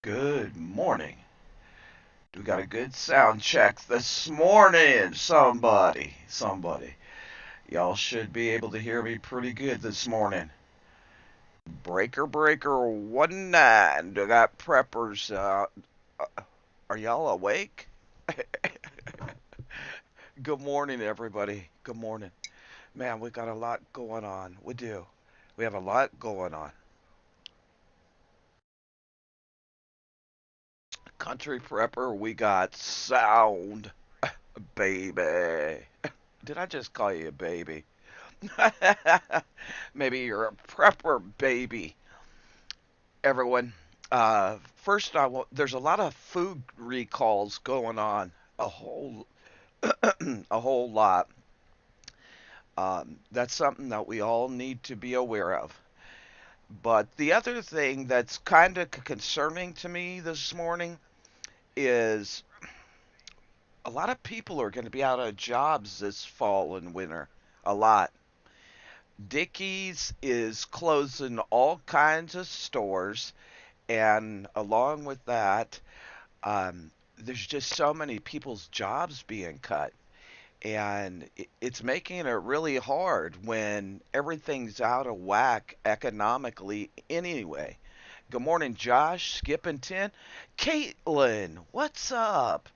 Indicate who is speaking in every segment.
Speaker 1: Good morning. We got a good sound check this morning. Somebody. Y'all should be able to hear me pretty good this morning. Breaker 19. I got preppers. Are y'all awake? Good morning, everybody. Good morning. Man, we got a lot going on. We do. We have a lot going on. Country prepper, we got sound, baby. Did I just call you a baby? Maybe you're a prepper baby. Everyone, first, there's a lot of food recalls going on. A whole, a whole lot. That's something that we all need to be aware of. But the other thing that's kind of concerning to me this morning is a lot of people are going to be out of jobs this fall and winter. A lot. Dickies is closing all kinds of stores, and along with that, there's just so many people's jobs being cut, and it's making it really hard when everything's out of whack economically anyway. Good morning, Josh, Skip and Tin. Caitlin, what's up?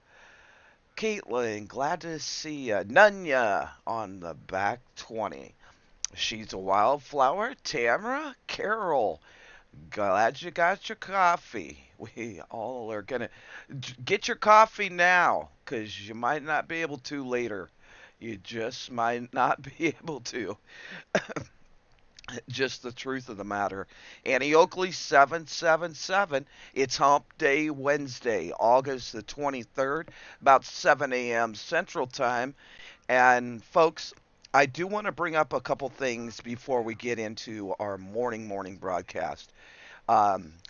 Speaker 1: Caitlin, glad to see ya. Nunya on the back 20. She's a wildflower. Tamara, Carol, glad you got your coffee. We all are going to get your coffee now because you might not be able to later. You just might not be able to. Just the truth of the matter. Annie Oakley 777. It's Hump Day Wednesday, August the 23rd, about 7 a.m. Central Time. And folks, I do want to bring up a couple things before we get into our morning broadcast.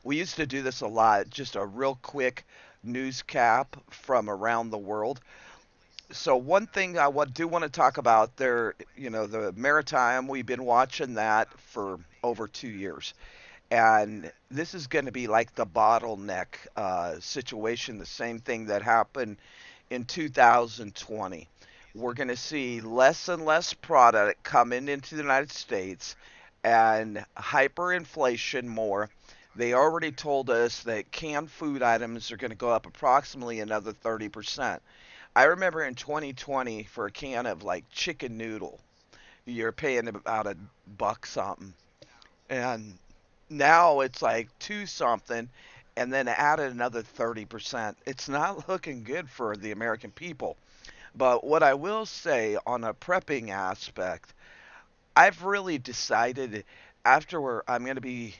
Speaker 1: We used to do this a lot, just a real quick news cap from around the world. So one thing do want to talk about there, the maritime. We've been watching that for over 2 years, and this is going to be like the bottleneck situation, the same thing that happened in 2020. We're going to see less and less product coming into the United States and hyperinflation more. They already told us that canned food items are going to go up approximately another 30%. I remember in 2020 for a can of like chicken noodle, you're paying about a buck something. And now it's like two something and then added another 30%. It's not looking good for the American people. But what I will say on a prepping aspect, I've really decided I'm going to be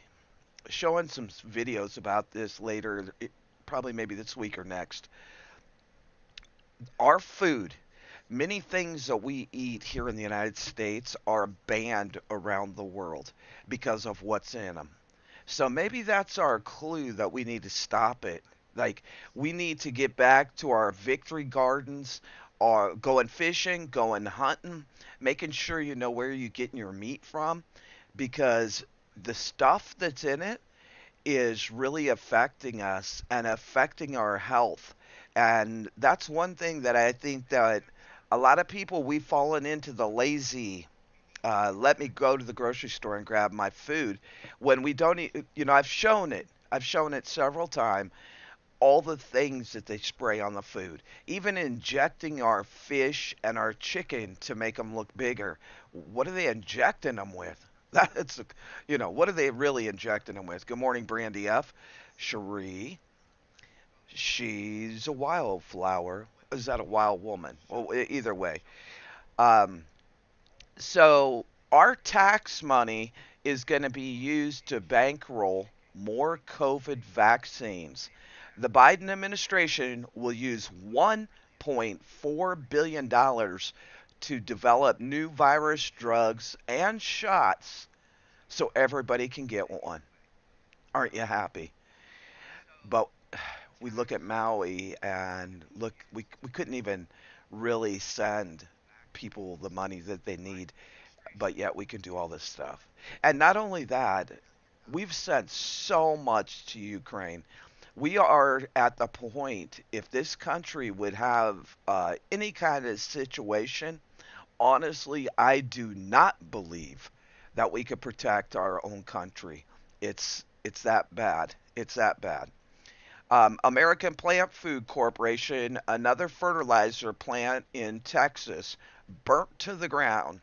Speaker 1: showing some videos about this later, probably maybe this week or next. Our food, many things that we eat here in the United States are banned around the world because of what's in them. So maybe that's our clue that we need to stop it. Like, we need to get back to our victory gardens, or going fishing, going hunting, making sure you know where you're getting your meat from, because the stuff that's in it is really affecting us and affecting our health. And that's one thing that I think that a lot of people, we've fallen into the lazy, let me go to the grocery store and grab my food when we don't eat. I've shown it several times, all the things that they spray on the food, even injecting our fish and our chicken to make them look bigger. What are they injecting them with? That's, what are they really injecting them with? Good morning, Brandy F. Cherie, she's a wildflower. Is that a wild woman? Well, either way. Um, so our tax money is going to be used to bankroll more COVID vaccines. The Biden administration will use $1.4 billion dollars to develop new virus drugs and shots so everybody can get one. Aren't you happy? But we look at Maui and look, we couldn't even really send people the money that they need, but yet we can do all this stuff. And not only that, we've sent so much to Ukraine. We are at the point, if this country would have any kind of situation, honestly, I do not believe that we could protect our own country. It's that bad. It's that bad. American Plant Food Corporation, another fertilizer plant in Texas, burnt to the ground.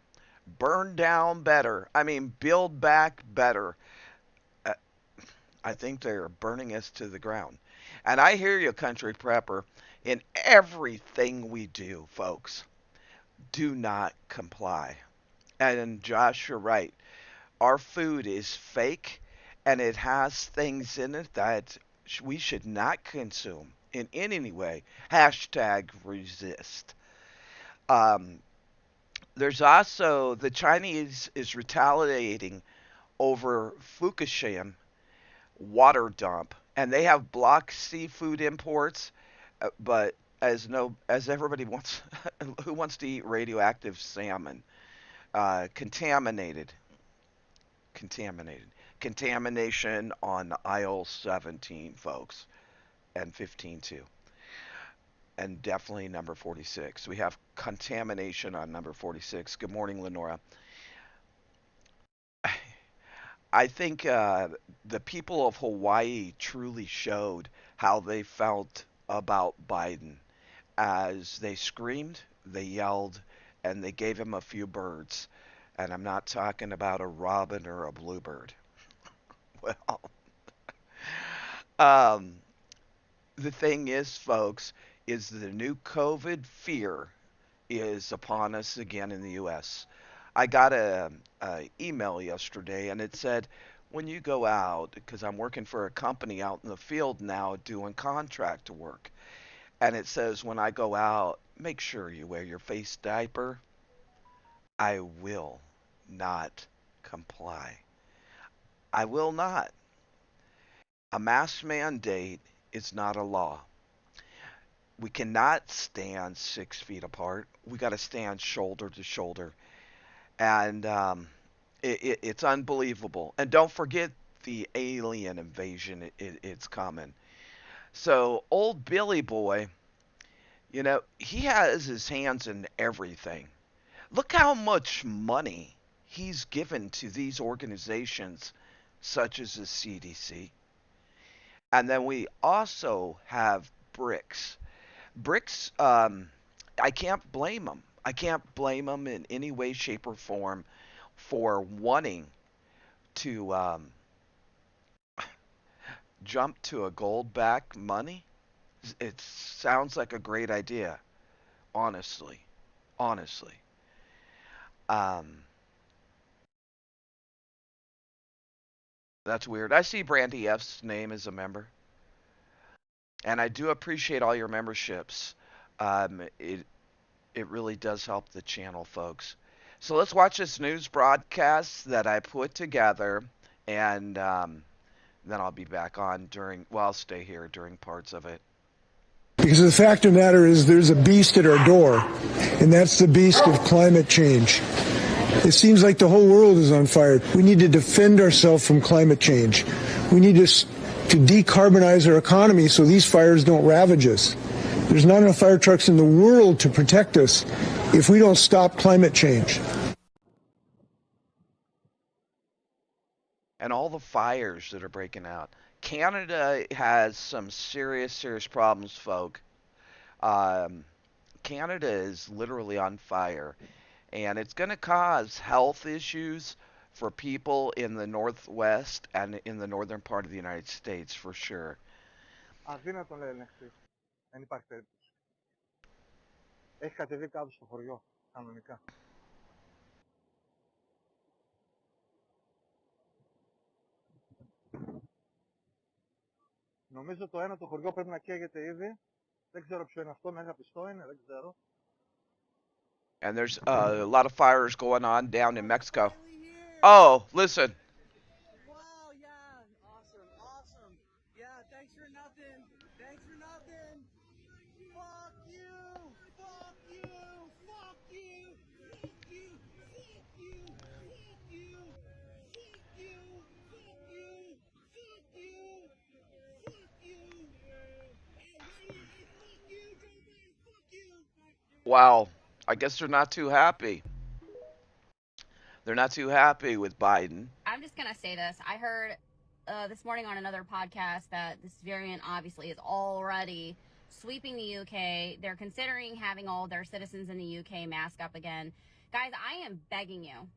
Speaker 1: Burn down better. I mean, build back better. Uh, I think they're burning us to the ground. And I hear you, country prepper. In everything we do, folks, do not comply. And Josh, you're right. Our food is fake and it has things in it that we should not consume in any way. Hashtag resist. Um, there's also the Chinese is retaliating over Fukushima water dump, and they have blocked seafood imports. But as everybody wants, who wants to eat radioactive salmon? Contaminated, contaminated, contamination on aisle 17, folks, and 15 too, and definitely number 46. We have contamination on number 46. Good morning, Lenora. I think the people of Hawaii truly showed how they felt about Biden as they screamed, they yelled, and they gave him a few birds. And I'm not talking about a robin or a bluebird. Well, um, the thing is, folks, is the new COVID fear is upon us again in the U.S. I got a email yesterday, and it said, when you go out, because I'm working for a company out in the field now doing contract work, and it says when I go out, make sure you wear your face diaper. I will not comply. I will not. A mask mandate is not a law. We cannot stand 6 feet apart. We got to stand shoulder to shoulder, and it's unbelievable. And don't forget the alien invasion. It's coming. So old Billy Boy, he has his hands in everything. Look how much money he's given to these organizations, such as the CDC. And then we also have BRICS. BRICS, I can't blame them. I can't blame them in any way, shape, or form for wanting to jump to a gold backed money. It sounds like a great idea, honestly. Honestly. Um, that's weird. I see Brandy F's name as a member, and I do appreciate all your memberships. It really does help the channel, folks. So let's watch this news broadcast that I put together, and then I'll be back on I'll stay here during parts of it.
Speaker 2: Because the fact of the matter is there's a beast at our door, and that's the beast of climate change. It seems like the whole world is on fire. We need to defend ourselves from climate change. We need to decarbonize our economy so these fires don't ravage us. There's not enough fire trucks in the world to protect us if we don't stop climate change.
Speaker 1: And all the fires that are breaking out. Canada has some serious, serious problems, folk. Canada is literally on fire, and it's going to cause health issues for people in the Northwest and in the northern part of the United States for sure.
Speaker 3: Αδύνατον λέει ελεγχθεί. Δεν υπάρχει περίπτωση. Έχει κατεβεί κάτω στο χωριό, κανονικά. Νομίζω το ένα το χωριό πρέπει να καίγεται ήδη. Δεν ξέρω ποιο είναι αυτό, μέγα πιστό είναι, δεν ξέρω.
Speaker 1: And there's a lot of fires going on down in Mexico. Oh, listen.
Speaker 4: Wow, yeah. Awesome, awesome. Yeah, thanks for nothing. Thanks for nothing. Fuck you. Fuck you. Fuck you. Fuck you. Fuck you. Fuck you. Fuck you. Fuck you. Fuck you. Fuck you.
Speaker 1: Wow. I guess they're not too happy. They're not too happy with Biden.
Speaker 5: I'm just going to say this. I heard this morning on another podcast that this variant obviously is already sweeping the UK. They're considering having all their citizens in the UK mask up again. Guys, I am begging you.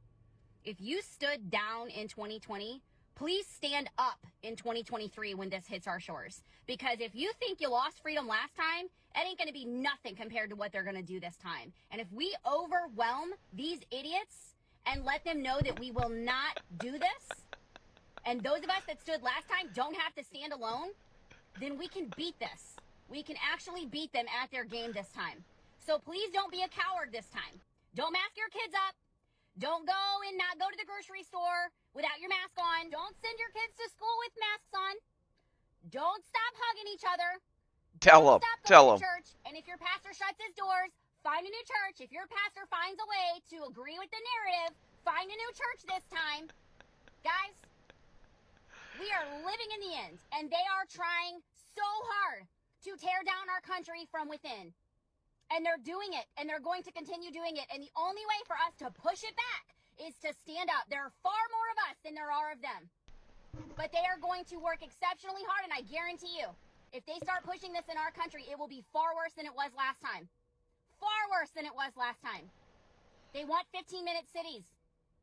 Speaker 5: If you stood down in 2020, please stand up in 2023 when this hits our shores. Because if you think you lost freedom last time, it ain't going to be nothing compared to what they're going to do this time. And if we overwhelm these idiots and let them know that we will not do this, and those of us that stood last time don't have to stand alone, then we can beat this. We can actually beat them at their game this time. So please don't be a coward this time. Don't mask your kids up. Don't go and not go to the grocery store without your mask on. Don't send your kids to school with masks on. Don't stop hugging each other.
Speaker 1: Tell
Speaker 5: Don't
Speaker 1: them.
Speaker 5: stop
Speaker 1: Tell
Speaker 5: going to
Speaker 1: them.
Speaker 5: church. And if your pastor shuts his doors, find a new church. If your pastor finds a way to agree with the narrative, find a new church this time. Guys, we are living in the end, and they are trying so hard to tear down our country from within. And they're doing it, and they're going to continue doing it. And the only way for us to push it back is to stand up. There are far more of us than there are of them. But they are going to work exceptionally hard, and I guarantee you, if they start pushing this in our country, it will be far worse than it was last time. Far worse than it was last time. They want 15-minute cities.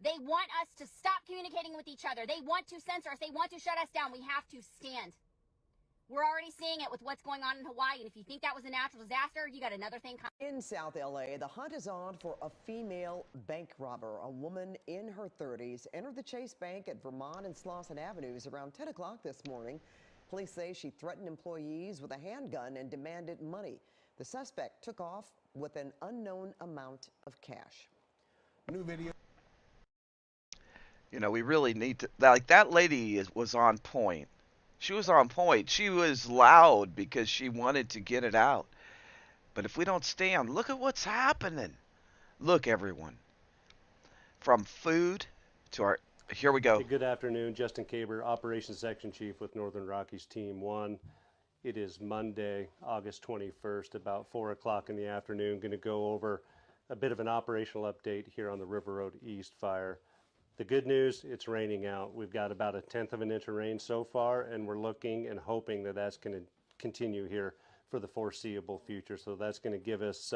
Speaker 5: They want us to stop communicating with each other. They want to censor us. They want to shut us down. We have to stand. We're already seeing it with what's going on in Hawaii, and if you think that was a natural disaster, you got another thing coming.
Speaker 6: In South LA, the hunt is on for a female bank robber. A woman in her 30s entered the Chase Bank at Vermont and Slauson Avenues around 10 o'clock this morning. Police say she threatened employees with a handgun and demanded money. The suspect took off with an unknown amount of cash.
Speaker 3: New video.
Speaker 1: You know, we really need to, like, that lady was on point. She was on point. She was loud because she wanted to get it out. But if we don't stand, look at what's happening. Look, everyone. From food to our, here we go.
Speaker 7: Hey, good afternoon, Justin Caber, Operations Section Chief with Northern Rockies Team 1. It is Monday, August 21st, about 4 o'clock in the afternoon. Going to go over a bit of an operational update here on the River Road East fire. The good news, it's raining out. We've got about 1/10 of an inch of rain so far, and we're looking and hoping that that's going to continue here for the foreseeable future. So that's going to give us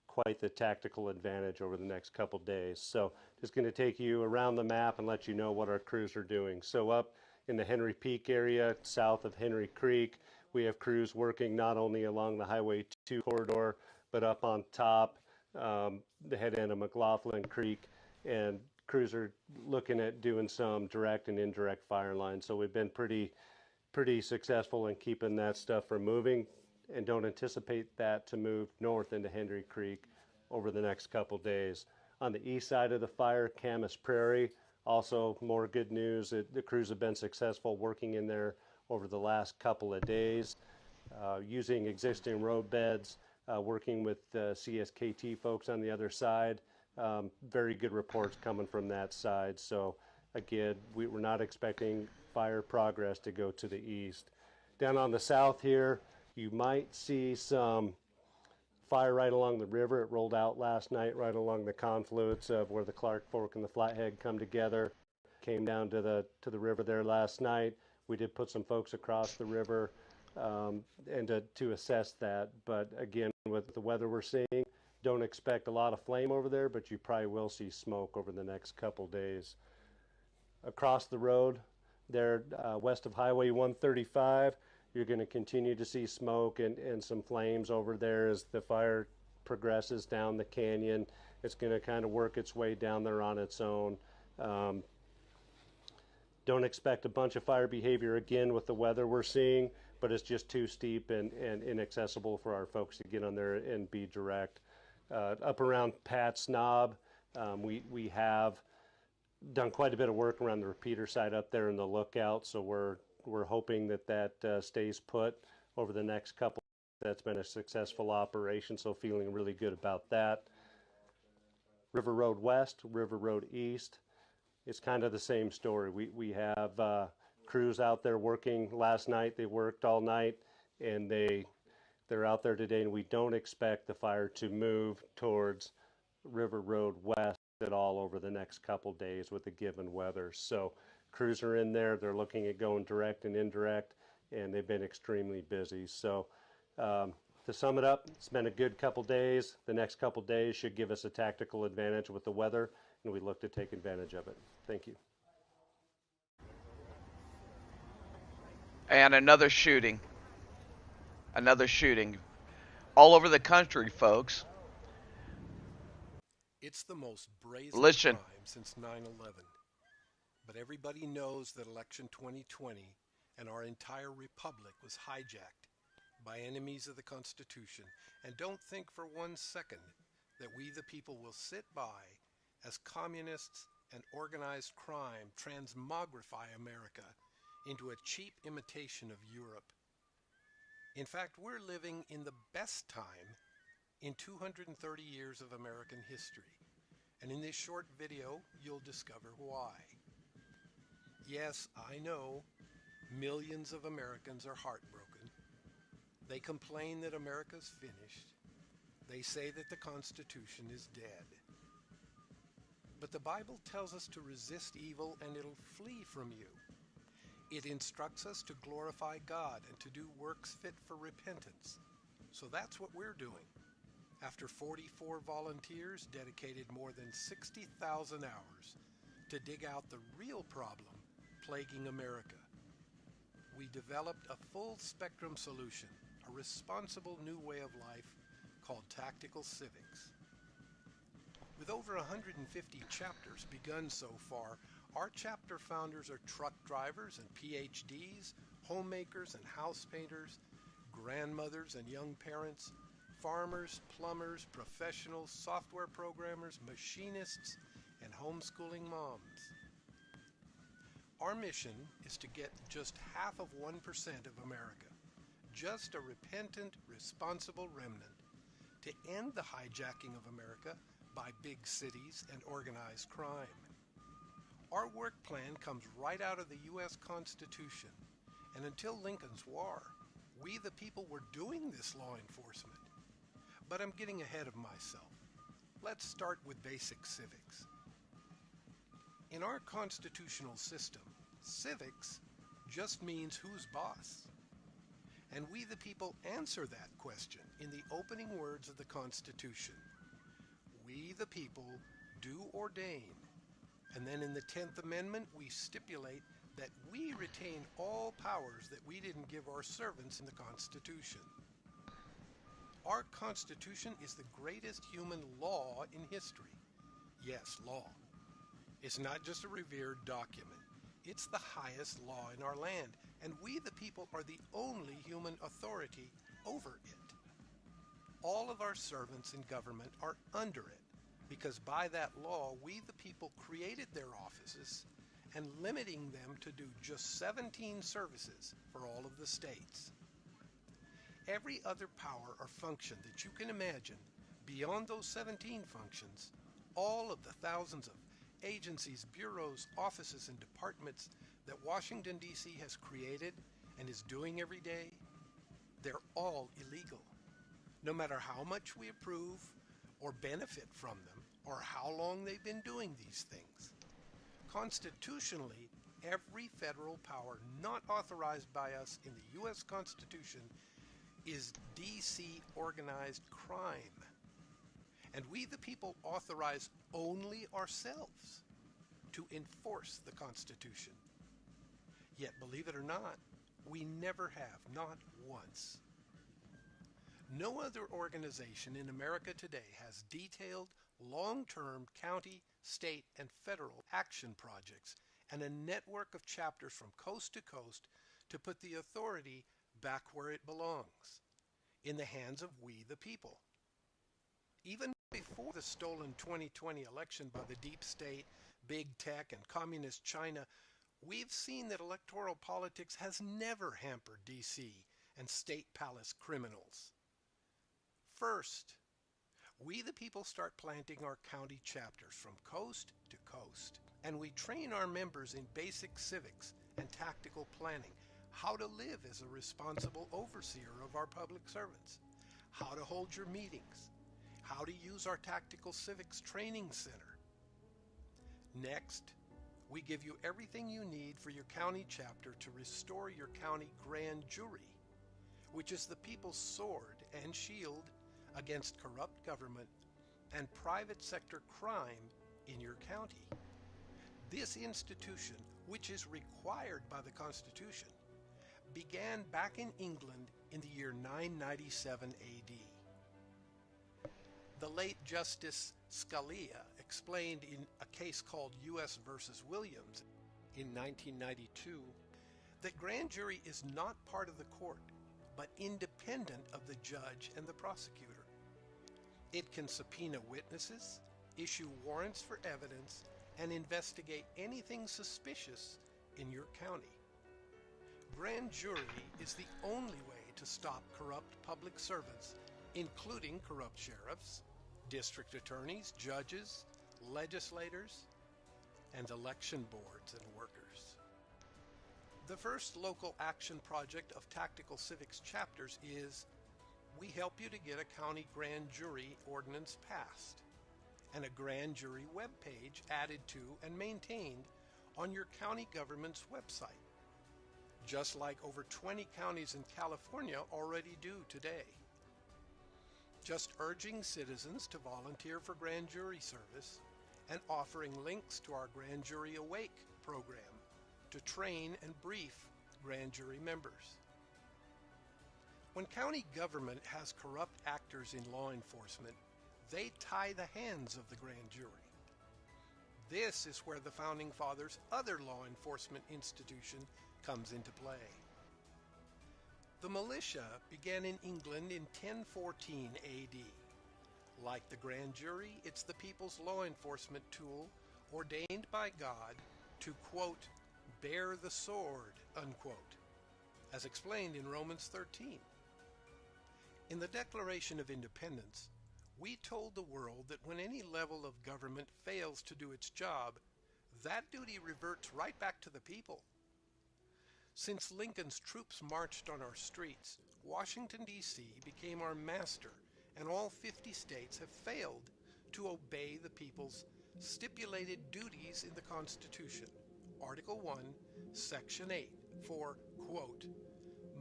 Speaker 7: quite the tactical advantage over the next couple days. So just going to take you around the map and let you know what our crews are doing. So up in the Henry Peak area, south of Henry Creek, we have crews working not only along the Highway 2 corridor, but up on top, the head end of McLaughlin Creek, and crews are looking at doing some direct and indirect fire lines. So we've been pretty successful in keeping that stuff from moving, and don't anticipate that to move north into Henry Creek over the next couple days. On the east side of the fire, Camas Prairie, also more good news. The crews have been successful working in there over the last couple of days, using existing road beds, working with CSKT folks on the other side. Very good reports coming from that side. So again, we're not expecting fire progress to go to the east. Down on the south here, you might see some fire right along the river. It rolled out last night right along the confluence of where the Clark Fork and the Flathead come together. Came down to the river there last night. We did put some folks across the river and to assess that. But again, with the weather we're seeing, don't expect a lot of flame over there, but you probably will see smoke over the next couple days. Across the road there, west of Highway 135, you're going to continue to see smoke and some flames over there as the fire progresses down the canyon. It's going to kind of work its way down there on its own. Don't expect a bunch of fire behavior again with the weather we're seeing, but it's just too steep and inaccessible for our folks to get on there and be direct. Up around Pat's Knob, we have done quite a bit of work around the repeater side up there in the lookout, so we're hoping that stays put over the next couple. That's been a successful operation, so feeling really good about that. River Road West, River Road East, it's kind of the same story. We have crews out there working last night. They worked all night, and they They're out there today, and we don't expect the fire to move towards River Road West at all over the next couple days with the given weather. So crews are in there. They're looking at going direct and indirect, and they've been extremely busy. So to sum it up, it's been a good couple days. The next couple days should give us a tactical advantage with the weather, and we look to take advantage of it. Thank you.
Speaker 1: And another shooting. Another shooting. All over the country, folks.
Speaker 8: It's the most brazen
Speaker 1: Listen.
Speaker 8: crime since 9/11. But everybody knows that election 2020 and our entire republic was hijacked by enemies of the Constitution. And don't think for 1 second that we the people will sit by as communists and organized crime transmogrify America into a cheap imitation of Europe. In fact, we're living in the best time in 230 years of American history. And in this short video, you'll discover why. Yes, I know, millions of Americans are heartbroken. They complain that America's finished. They say that the Constitution is dead. But the Bible tells us to resist evil and it'll flee from you. It instructs us to glorify God and to do works fit for repentance. So that's what we're doing. After 44 volunteers dedicated more than 60,000 hours to dig out the real problem plaguing America, we developed a full-spectrum solution, a responsible new way of life called Tactical Civics. With over 150 chapters begun so far, our chapter founders are truck drivers and PhDs, homemakers and house painters, grandmothers and young parents, farmers, plumbers, professionals, software programmers, machinists, and homeschooling moms. Our mission is to get just half of 1% of America, just a repentant, responsible remnant, to end the hijacking of America by big cities and organized crime. Our work plan comes right out of the U.S. Constitution, and until Lincoln's War, we the people were doing this law enforcement. But I'm getting ahead of myself. Let's start with basic civics. In our constitutional system, civics just means who's boss. And we the people answer that question in the opening words of the Constitution. We the people do ordain. And then in the 10th Amendment, we stipulate that we retain all powers that we didn't give our servants in the Constitution. Our Constitution is the greatest human law in history. Yes, law. It's not just a revered document. It's the highest law in our land, and we the people are the only human authority over it. All of our servants in government are under it, because by that law, we the people created their offices and limiting them to do just 17 services for all of the states. Every other power or function that you can imagine beyond those 17 functions, all of the thousands of agencies, bureaus, offices, and departments that Washington, D.C. has created and is doing every day, they're all illegal. No matter how much we approve or benefit from them, or how long they've been doing these things. Constitutionally, every federal power not authorized by us in the U.S. Constitution is D.C. organized crime. And we the people authorize only ourselves to enforce the Constitution. Yet, believe it or not, we never have, not once. No other organization in America today has detailed, long-term county, state, and federal action projects and a network of chapters from coast to coast to put the authority back where it belongs, in the hands of we the people. Even before the stolen 2020 election by the deep state, big tech, and communist China, we've seen that electoral politics has never hampered D.C. and state palace criminals. First, we the people start planting our county chapters from coast to coast, and we train our members in basic civics and tactical planning. how to live as a responsible overseer of our public servants, how to hold your meetings, how to use our Tactical Civics Training Center. Next, we give you everything you need for your county chapter to restore your county grand jury, which is the people's sword and shield against corrupt government and private sector crime in your county. This institution, which is required by the Constitution, began back in England in the year 997 AD. The late Justice Scalia explained in a case called U.S. versus Williams in 1992 that grand jury is not part of the court, but independent of the judge and the prosecutor. It can subpoena witnesses, issue warrants for evidence, and investigate anything suspicious in your county. Grand jury is the only way to stop corrupt public servants, including corrupt sheriffs, district attorneys, judges, legislators, and election boards and workers. The first local action project of Tactical Civics chapters is we help you to get a county grand jury ordinance passed and a grand jury webpage added to and maintained on your county government's website, just like over 20 counties in California already do today. Just urging citizens to volunteer for grand jury service and offering links to our Grand Jury Awake program to train and brief grand jury members. When county government has corrupt actors in law enforcement, they tie the hands of the grand jury. This is where the Founding Fathers' other law enforcement institution comes into play. The militia began in England in 1014 AD. Like the grand jury, it's the people's law enforcement tool ordained by God to, quote, bear the sword, unquote, as explained in Romans 13. In the Declaration of Independence, we told the world that when any level of government fails to do its job, that duty reverts right back to the people. Since Lincoln's troops marched on our streets, Washington, D.C. became our master, and all 50 states have failed to obey the people's stipulated duties in the Constitution. Article 1, Section 8, for, quote,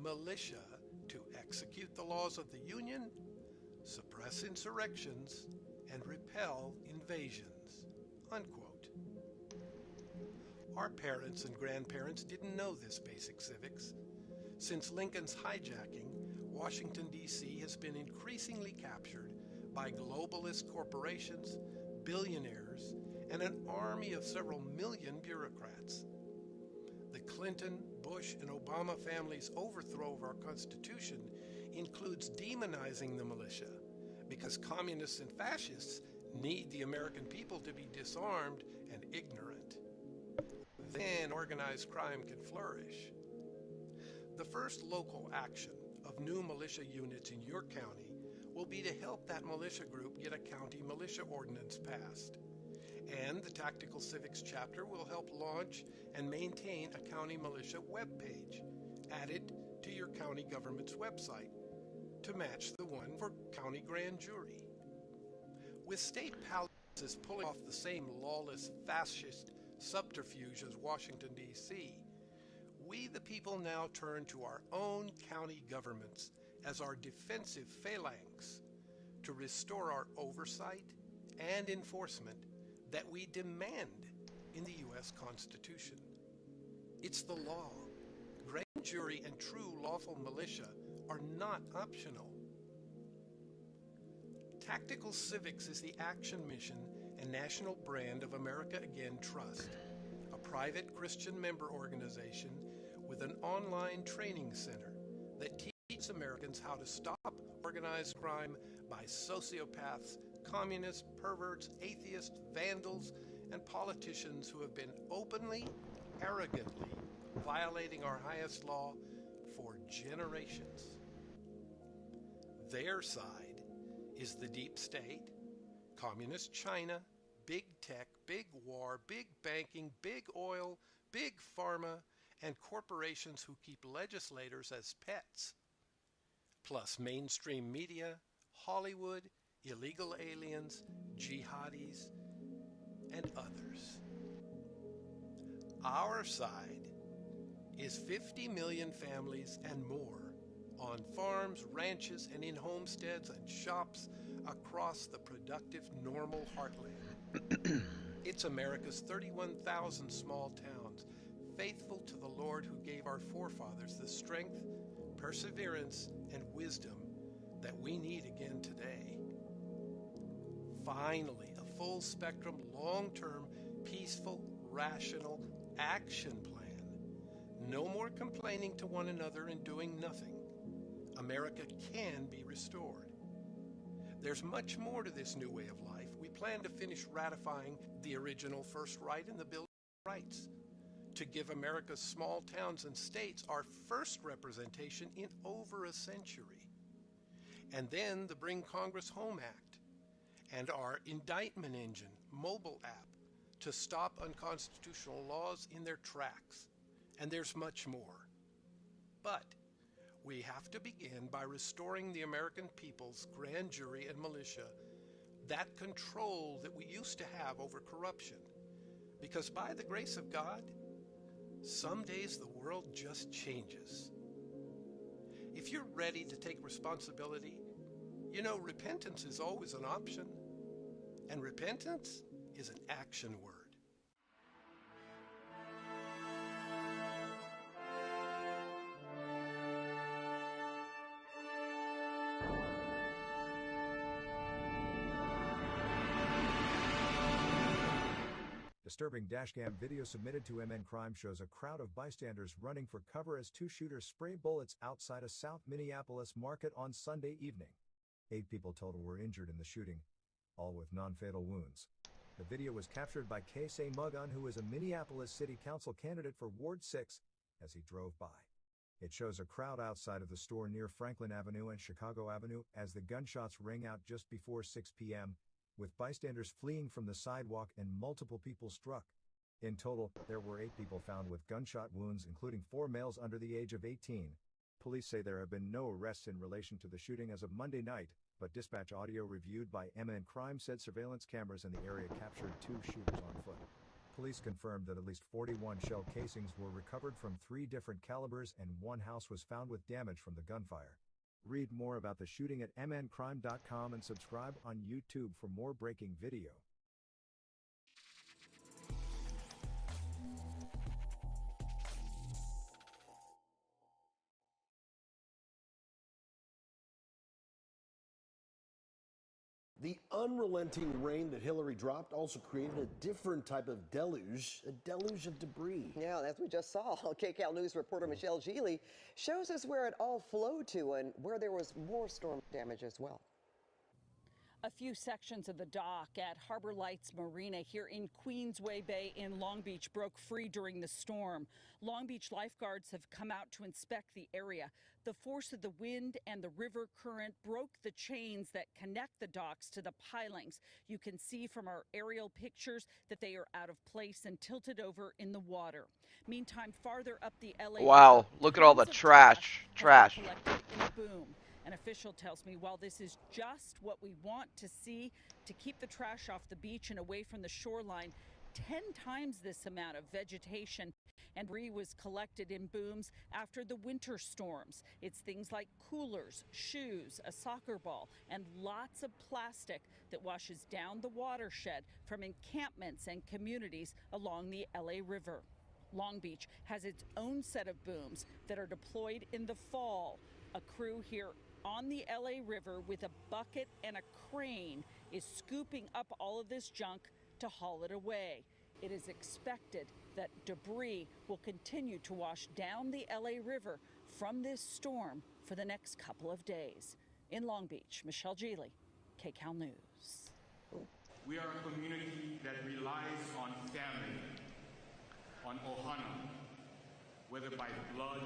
Speaker 8: militia to execute the laws of the Union, suppress insurrections, and repel invasions, unquote. Our parents and grandparents didn't know this basic civics. Since Lincoln's hijacking, Washington, D.C. has been increasingly captured by globalist corporations, billionaires, and an army of several million bureaucrats. The Clinton, Bush, and Obama families' overthrow of our Constitution includes demonizing the militia because communists and fascists need the American people to be disarmed and ignorant. Then organized crime can flourish. The first local action of new militia units in your county will be to help that militia group get a county militia ordinance passed. And the Tactical Civics chapter will help launch and maintain a county militia webpage added to your county government's website to match the one for county grand jury. With state palaces pulling off the same lawless fascist subterfuge as Washington, D.C., we the people now turn to our own county governments as our defensive phalanx to restore our oversight and enforcement that we demand in the U.S. Constitution. It's the law. Grand jury and true lawful militia are not optional. Tactical Civics is the action mission and national brand of America Again Trust, a private Christian member organization with an online training center that teaches Americans how to stop organized crime by sociopaths, communists, perverts, atheists, vandals, and politicians who have been openly, arrogantly violating our highest law for generations. Their side is the deep state, communist China, big tech, big war, big banking, big oil, big pharma, and corporations who keep legislators as pets, plus mainstream media, Hollywood, illegal aliens, jihadis, and others. Our side is 50 million families and more on farms, ranches, and in homesteads and shops across the productive, normal heartland. It's America's 31,000 small towns, faithful to the Lord who gave our forefathers the strength, perseverance, and wisdom that we need again today. Finally, a full spectrum, long-term, peaceful, rational action plan. No more complaining to one another and doing nothing. America can be restored. There's much more to this new way of life. We plan to finish ratifying the original first right in the Bill of Rights, to give America's small towns and states our first representation in over a century. And then the Bring Congress Home Act and our indictment engine mobile app to stop unconstitutional laws in their tracks. And there's much more. But we have to begin by restoring the American people's grand jury and militia that control that we used to have over corruption. Because by the grace of God, some days the world just changes. If you're ready to take responsibility, you know repentance is always an option. And repentance is an action word.
Speaker 9: Disturbing dashcam video submitted to MN Crime shows a crowd of bystanders running for cover as two shooters spray bullets outside a South Minneapolis market on Sunday evening. 8 people total were injured in the shooting, all with non-fatal wounds. The video was captured by K.S.A. Mugun, who is a Minneapolis City Council candidate for Ward 6, as he drove by. It shows a crowd outside of the store near Franklin Avenue and Chicago Avenue as the gunshots rang out just before 6 p.m., with bystanders fleeing from the sidewalk and multiple people struck. In total, there were 8 people found with gunshot wounds, including 4 males under the age of 18. Police say there have been no arrests in relation to the shooting as of Monday night, but dispatch audio reviewed by MN Crime said surveillance cameras in the area captured 2 shooters on foot. Police confirmed that at least 41 shell casings were recovered from 3 different calibers and 1 house was found with damage from the gunfire. Read more about the shooting at mncrime.com and subscribe on YouTube for more breaking video.
Speaker 10: The unrelenting rain that Hillary dropped also created a different type of deluge, a deluge of debris.
Speaker 6: Yeah, as we just saw, KCAL News reporter Michelle Geely shows us where it all flowed to and where there was more storm damage as well.
Speaker 11: A few sections of the dock at Harbor Lights Marina here in Queensway Bay in Long Beach broke free during the storm. Long Beach lifeguards have come out to inspect the area. The force of the wind and the river current broke the chains that connect the docks to the pilings. You can see from our aerial pictures that they are out of place and tilted over in the water. Meantime, farther up the LA
Speaker 1: Wow,
Speaker 11: River,
Speaker 1: look at all the
Speaker 11: tons of
Speaker 1: trash.
Speaker 11: has been collected in a boom. An official tells me while this is just what we want to see to keep the trash off the beach and away from the shoreline, 10 times this amount of vegetation and debris was collected in booms after the winter storms. It's things like coolers, shoes, a soccer ball, and lots of plastic that washes down the watershed from encampments and communities along the LA River. Long Beach has its own set of booms that are deployed in the fall. A crew here on the LA River with a bucket and a crane is scooping up all of this junk to haul it away. It is expected that debris will continue to wash down the LA River from this storm for the next couple of days. In Long Beach, Michelle Geely, KCAL News.
Speaker 12: We are a community that relies on family, on ohana, whether by blood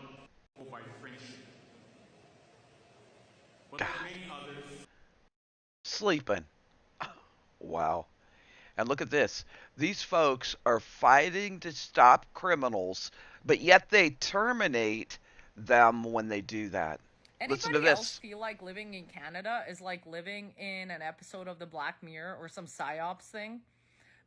Speaker 12: or by friendship. But like many others,
Speaker 1: Sleeping. Wow. And look at this. These folks are fighting to stop criminals but yet they terminate them when they do that. Listen to
Speaker 13: Anybody else
Speaker 1: this.
Speaker 13: feel like living in Canada is like living in an episode of the Black Mirror or some psyops thing?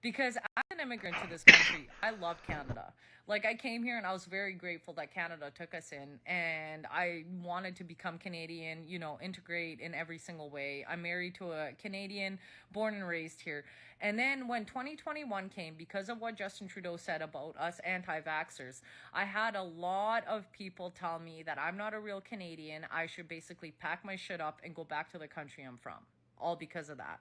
Speaker 13: Because as an immigrant to this country, I love Canada. Like, I came here and I was very grateful that Canada took us in, and I wanted to become Canadian, you know, integrate in every single way. I'm married to a Canadian, born and raised here. And then when 2021 came, because of what Justin Trudeau said about us anti-vaxxers, I had a lot of people tell me that I'm not a real Canadian. I should basically pack my shit up and go back to the country I'm from, all because of that.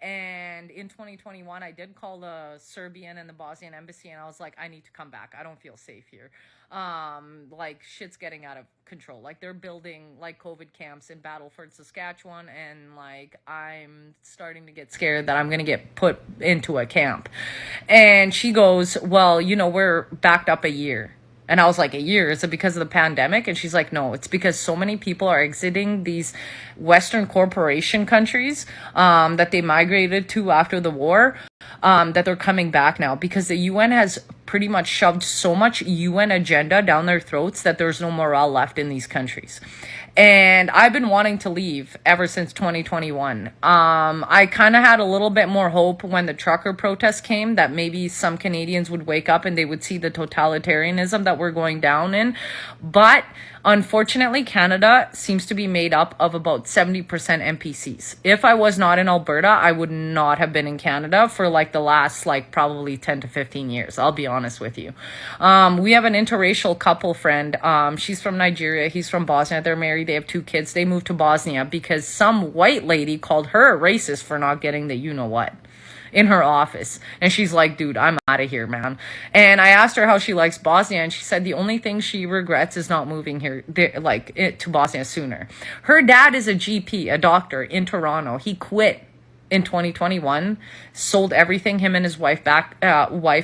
Speaker 13: And in 2021, I did call the Serbian and the Bosnian embassy, and I was like, I need to come back. I don't feel safe here. Like, shit's getting out of control. Like, they're building, like, COVID camps in Battleford, Saskatchewan, and, like, I'm starting to get scared that I'm going to get put into a camp. And she goes, well, you know, we're backed up a year. And I was like, a year? Is it because of the pandemic? And she's like, no, it's because so many people are exiting these Western corporation countries that they migrated to after the war, that they're coming back now because the UN has pretty much shoved so much UN agenda down their throats that there's no morale left in these countries. And I've been wanting to leave ever since 2021. I kind of had a little bit more hope when the trucker protests came that maybe some Canadians would wake up and they would see the totalitarianism that we're going down in. But unfortunately, Canada seems to be made up of about 70% NPCs. If I was not in Alberta, I would not have been in Canada for like the last like probably 10 to 15 years. I'll be honest with you. We have an interracial couple friend. She's from Nigeria. He's from Bosnia. They're married. They have 2 kids. They moved to Bosnia because some white lady called her a racist for not getting the you-know-what in her office. And she's like, dude, I'm out of here, man. And I asked her how she likes Bosnia, and she said the only thing she regrets is not moving here, to Bosnia sooner. Her dad is a GP, a doctor in Toronto. He quit in 2021, sold everything. Him and his wife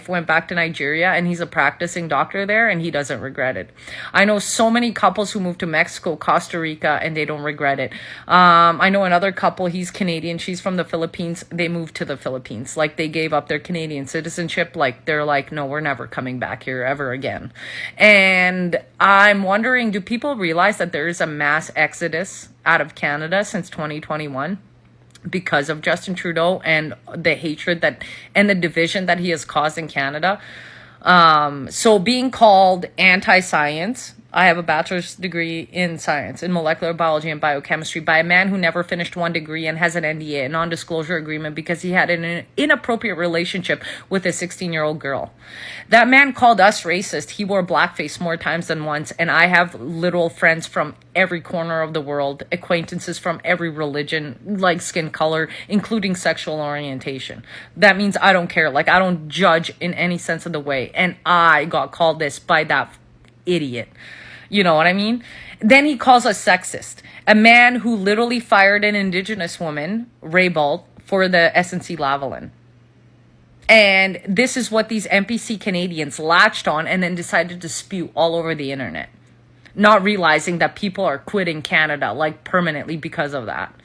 Speaker 13: went back to Nigeria, and he's a practicing doctor there, and he doesn't regret it. I know so many couples who moved to Mexico, Costa Rica, and they don't regret it. I know another couple, he's Canadian, she's from the Philippines. They moved to the Philippines. Like, they gave up their Canadian citizenship. Like, they're like, no, we're never coming back here ever again. And I'm wondering, do people realize that there is a mass exodus out of Canada since 2021? Because of Justin Trudeau and the hatred that and the division that he has caused in Canada. So being called anti-science, I have a bachelor's degree in science, in molecular biology and biochemistry, by a man who never finished 1 degree and has an NDA, a non-disclosure agreement, because he had an inappropriate relationship with a 16-year-old girl. That man called us racist. He wore blackface more times than once, and I have literal friends from every corner of the world, acquaintances from every religion, like skin color, including sexual orientation. That means I don't care. Like, I don't judge in any sense of the way. And I got called this by that idiot. You know what I mean? Then he calls us sexist. A man who literally fired an Indigenous woman, Raybould, for the SNC Lavalin. And this is what these NPC Canadians latched on and then decided to spew all over the internet. Not realizing that people are quitting Canada, like, permanently because of that.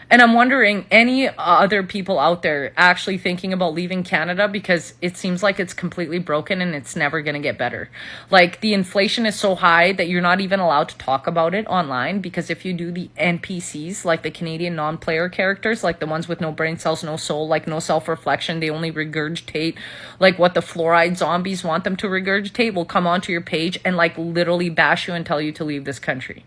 Speaker 13: And I'm wondering, any other people out there actually thinking about leaving Canada, because it seems like it's completely broken and it's never going to get better. Like, the inflation is so high that you're not even allowed to talk about it online, because if you do the NPCs, like the Canadian non-player characters, like the ones with no brain cells, no soul, like no self-reflection, they only regurgitate like what the fluoride zombies want them to regurgitate, will come onto your page and like literally bash you and tell you to leave this country.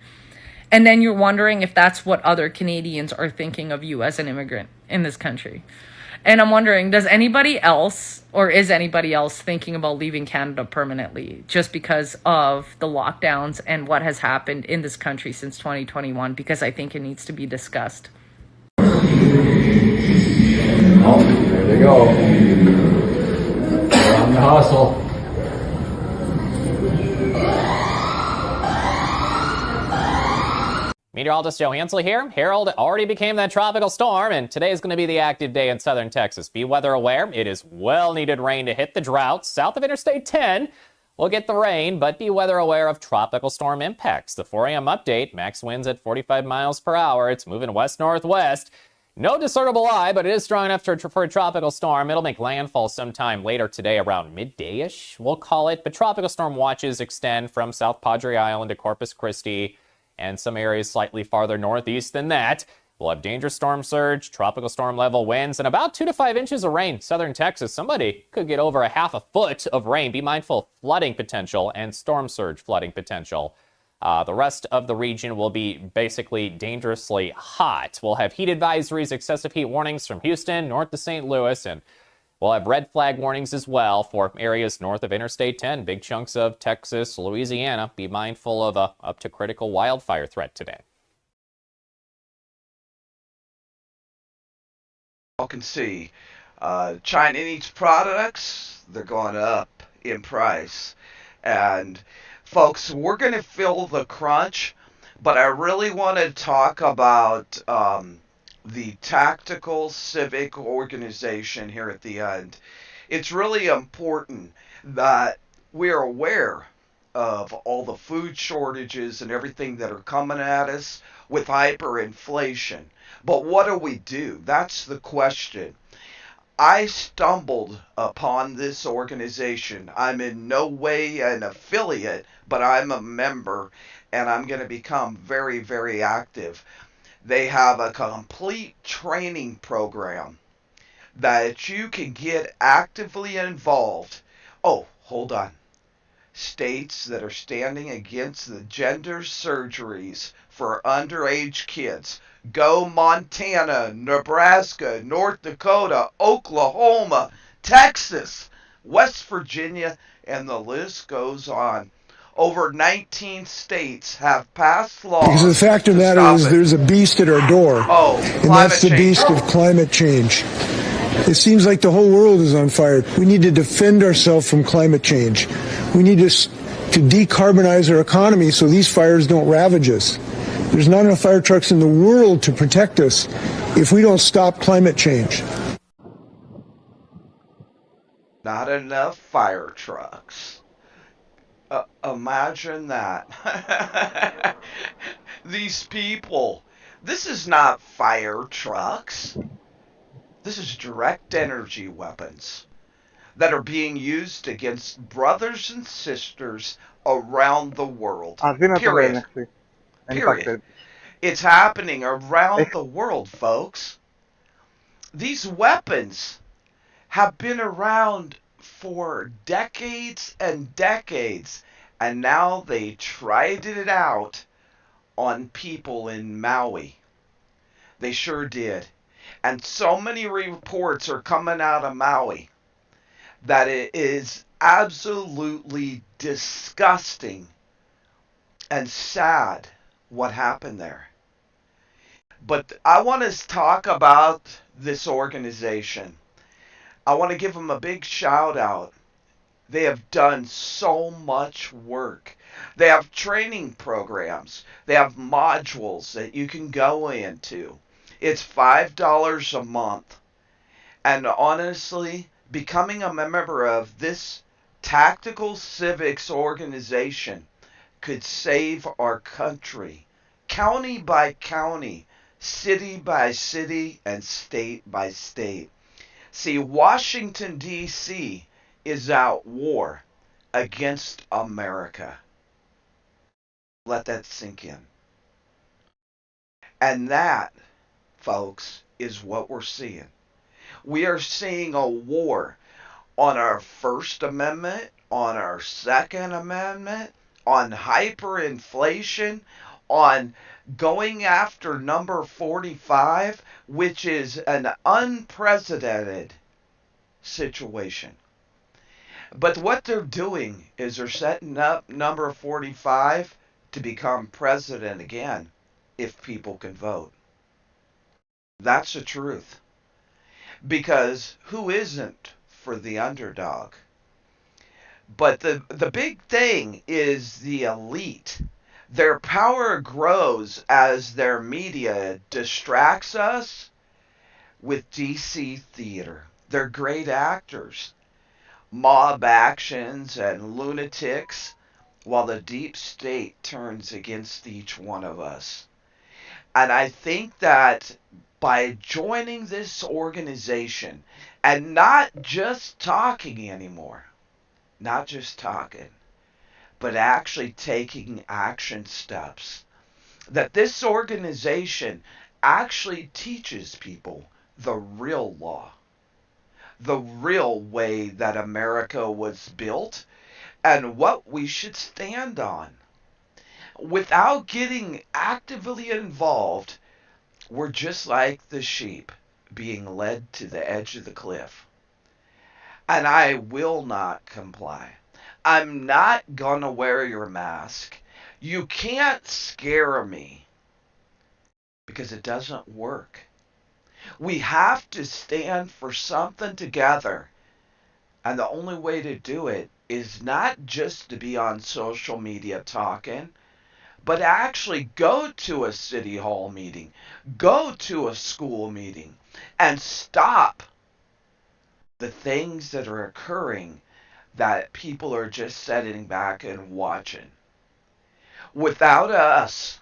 Speaker 13: And then you're wondering if that's what other Canadians are thinking of you as an immigrant in this country. And I'm wondering, does anybody else, or is anybody else thinking about leaving Canada permanently just because of the lockdowns and what has happened in this country since 2021? Because I think it needs to be discussed.
Speaker 14: Oh, there they go. They're on the hustle.
Speaker 15: Meteorologist Joe Hansel here. Harold already became that tropical storm, and today is going to be the active day in southern Texas. Be weather aware. It is well-needed rain to hit the drought. South of Interstate 10, we'll get the rain, but be weather aware of tropical storm impacts. The 4 a.m. update, max winds at 45 miles per hour. It's moving west-northwest. No discernible eye, but it is strong enough for a tropical storm. It'll make landfall sometime later today around midday-ish, we'll call it. But tropical storm watches extend from South Padre Island to Corpus Christi and some areas slightly farther northeast than that. We'll have dangerous storm surge, tropical storm level winds, and about 2 to 5 inches of rain. Southern Texas, somebody could get over a half a foot of rain. Be mindful of flooding potential and storm surge flooding potential. The rest of the region will be basically dangerously hot. We'll have heat advisories, excessive heat warnings from Houston, north to St. Louis, and we'll have red flag warnings as well for areas north of Interstate 10, big chunks of Texas, Louisiana. Be mindful of a up to critical wildfire threat today.
Speaker 1: You can see Chinese products, they're going up in price. And folks, we're going to feel the crunch, but I really want to talk about the Tactical Civic Organization here at the end. It's really important that we're aware of all the food shortages and everything that are coming at us with hyperinflation. But what do we do? That's the question. I stumbled upon this organization. I'm in no way an affiliate, but I'm a member, and I'm going to become very, very active. They have a complete training program that you can get actively involved. Oh, hold on. States that are standing against the gender surgeries for underage kids. Go Montana, Nebraska, North Dakota, Oklahoma, Texas, West Virginia, and the list goes on. Over 19 states have passed laws.
Speaker 2: Because the fact of the matter is there's a beast at our door.
Speaker 1: Oh,
Speaker 2: and that's the beast of climate change. It seems like the whole world is on fire. We need to defend ourselves from climate change. We need to decarbonize our economy so these fires don't ravage us. There's not enough fire trucks in the world to protect us if we don't stop climate change.
Speaker 1: Not enough fire trucks. Imagine that. These people. This is not fire trucks. This is direct energy weapons that are being used against brothers and sisters around the world. Period. Period. It's happening around the world, folks. These weapons have been around for decades and decades, and now they tried it out on people in Maui. They sure did. And so many reports are coming out of Maui that it is absolutely disgusting and sad what happened there. But I want to talk about this organization. I want to give them a big shout out. They have done so much work. They have training programs. They have modules that you can go into. It's $5 a month. And honestly, becoming a member of this Tactical Civics organization could save our country, county by county, city by city, and state by state. See, Washington, D.C. is at war against America. Let that sink in. And that, folks, is what we're seeing. We are seeing a war on our First Amendment, on our Second Amendment, on hyperinflation, on going after number 45, which is an unprecedented situation. But what they're doing is they're setting up number 45 to become president again if people can vote. That's the truth. Because who isn't for the underdog? But the big thing is the elite. Their power grows as their media distracts us with DC theater. They're great actors. Mob actions and lunatics, while the deep state turns against each one of us. And I think that by joining this organization and not just talking anymore, not just talking, but actually taking action steps, that this organization actually teaches people the real law, the real way that America was built, and what we should stand on. Without getting actively involved, we're just like the sheep being led to the edge of the cliff. And I will not comply. I'm not gonna wear your mask. You can't scare me because it doesn't work. We have to stand for something together. And the only way to do it is not just to be on social media talking, but actually go to a city hall meeting, go to a school meeting, and stop the things that are occurring that people are just sitting back and watching. Without us,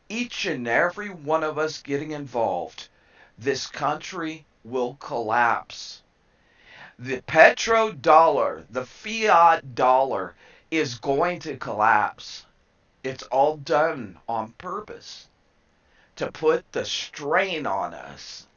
Speaker 1: each and every one of us getting involved, this country will collapse. The petrodollar, the fiat dollar, is going to collapse. It's all done on purpose to put the strain on us.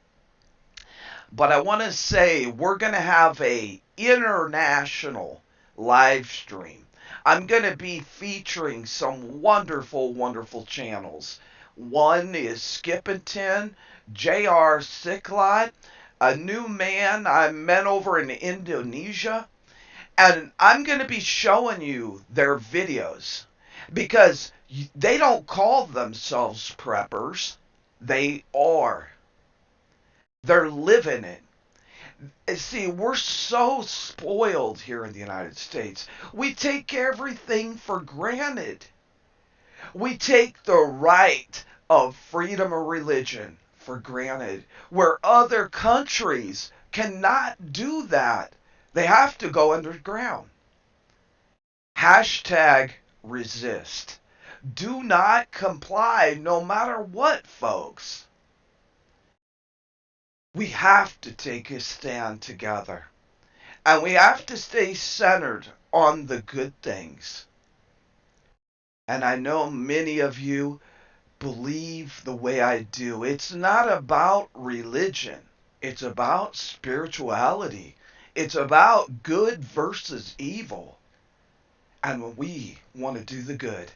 Speaker 1: But I want to say we're going to have a international live stream. I'm going to be featuring some wonderful, wonderful channels. One is Skippington, J.R. Sicklot, a new man I met over in Indonesia. And I'm going to be showing you their videos because they don't call themselves preppers. They are. They're living it. See, we're so spoiled here in the United States. We take everything for granted. We take the right of freedom of religion for granted, where other countries cannot do that. They have to go underground. Hashtag resist. Do not comply no matter what, folks. We have to take a stand together. And we have to stay centered on the good things. And I know many of you believe the way I do. It's not about religion. It's about spirituality. It's about good versus evil. And we want to do the good.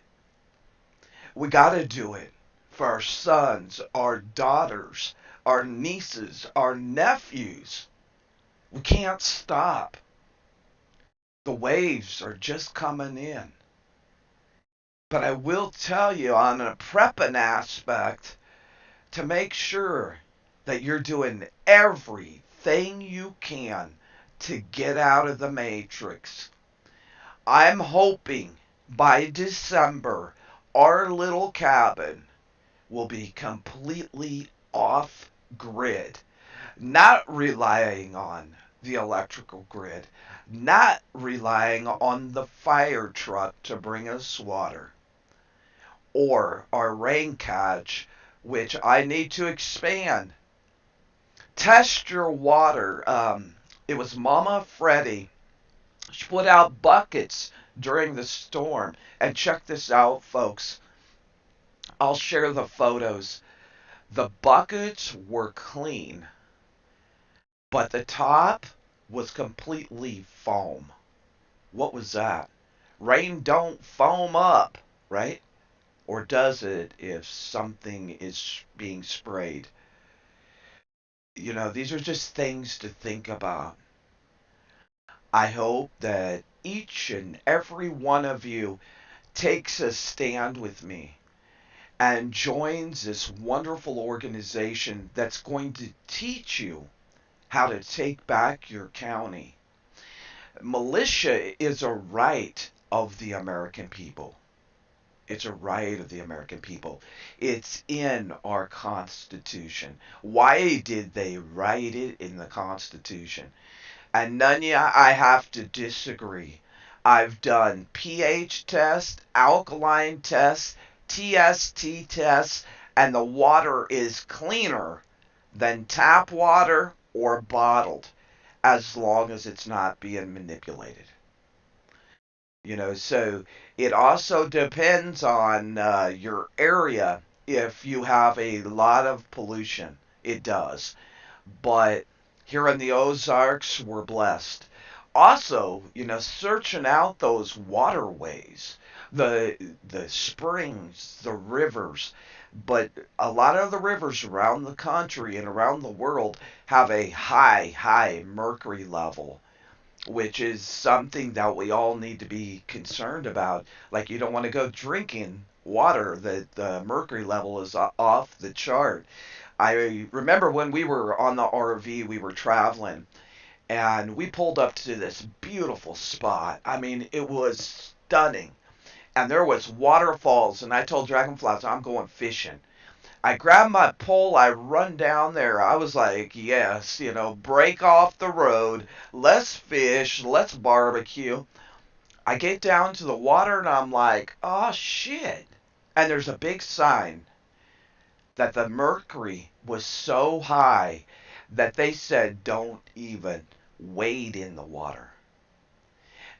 Speaker 1: We got to do it for our sons, our daughters, our nieces, our nephews. We can't stop. The waves are just coming in. But I will tell you on a prepping aspect to make sure that you're doing everything you can to get out of the matrix. I'm hoping by December our little cabin will be completely off grid, not relying on the electrical grid, not relying on the fire truck to bring us water, or our rain catch, which I need to expand. Test your water. It was Mama Freddie. She put out buckets during the storm. And check this out, folks. I'll share the photos. The buckets were clean, but the top was completely foam. What was that? Rain don't foam up, right? Or does it if something is being sprayed? You know, these are just things to think about. I hope that each and every one of you takes a stand with me and joins this wonderful organization that's going to teach you how to take back your county. Militia is a right of the American people. It's a right of the American people. It's in our Constitution. Why did they write it in the Constitution? And Nunya, I have to disagree. I've done pH tests, alkaline tests, TST tests, and the water is cleaner than tap water or bottled, as long as it's not being manipulated. So it also depends on your area. If you have a lot of pollution, it does. But here in the Ozarks, we're blessed. Also, searching out those waterways, the springs, the rivers, but a lot of the rivers around the country and around the world have a high mercury level, which is something that we all need to be concerned about. Like, you don't want to go drinking water that the mercury level is off the chart. I remember when we were on the RV, we were traveling, and we pulled up to this beautiful spot. I mean, it was stunning. And there was waterfalls, and I told Dragonflies, I'm going fishing. I grabbed my pole, I run down there. I was like, yes, break off the road. Let's fish, let's barbecue. I get down to the water, and I'm like, oh, shit. And there's a big sign that the mercury was so high that they said don't even wade in the water.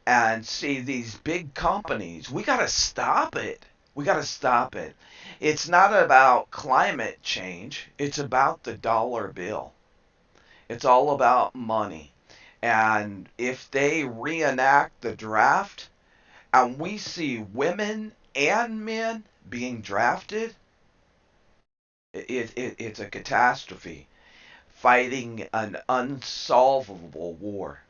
Speaker 1: And see, these big companies, we got to stop it. We got to stop it. It's not about climate change. It's about the dollar bill. It's all about money. And if they reenact the draft and we see women and men being drafted, it's a catastrophe, fighting an unsolvable war.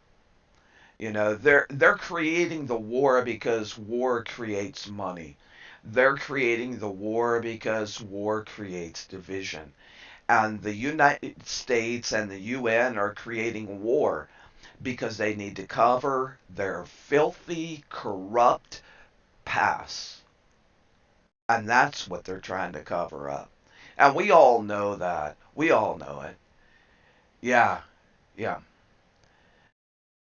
Speaker 1: They're creating the war because war creates money. They're creating the war because war creates division. And the United States and the UN are creating war because they need to cover their filthy, corrupt past. And that's what they're trying to cover up. And we all know that. We all know it. Yeah, yeah.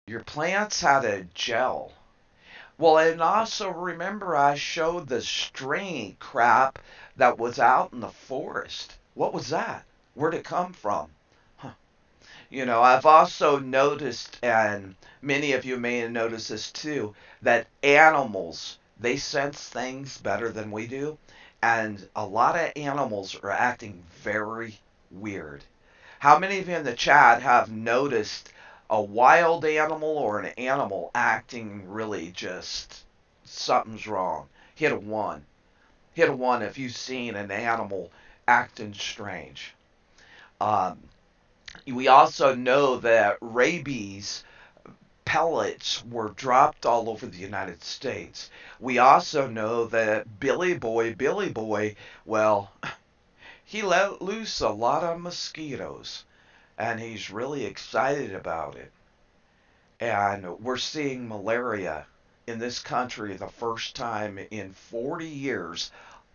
Speaker 1: Your plants had a gel. Well, and also remember I showed the stringy crap that was out in the forest. What was that? Where'd it come from? Huh. I've also noticed, and many of you may have noticed this too, that animals, they sense things better than we do. And a lot of animals are acting very weird. How many of you in the chat have noticed a wild animal or an animal acting really just something's wrong? Hit a one. Hit a one if you've seen an animal acting strange. We also know that rabies pellets were dropped all over the United States. We also know that Billy Boy, well, he let loose a lot of mosquitoes, and he's really excited about it. And we're seeing malaria in this country the first time in 40 years,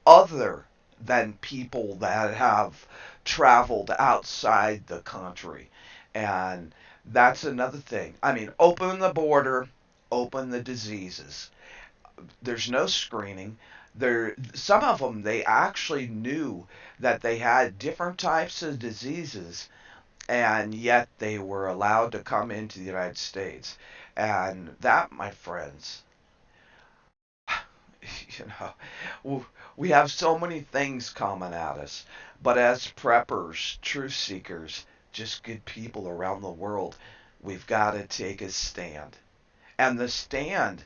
Speaker 1: other than people that have traveled outside the country. And that's another thing. I mean, open the border, open the diseases. There's no screening. Some of them, they actually knew that they had different types of diseases, and yet they were allowed to come into the United States. And that, my friends, you know, we have so many things coming at us, but as preppers, truth seekers, just good people around the world, we've got to take a stand. And the stand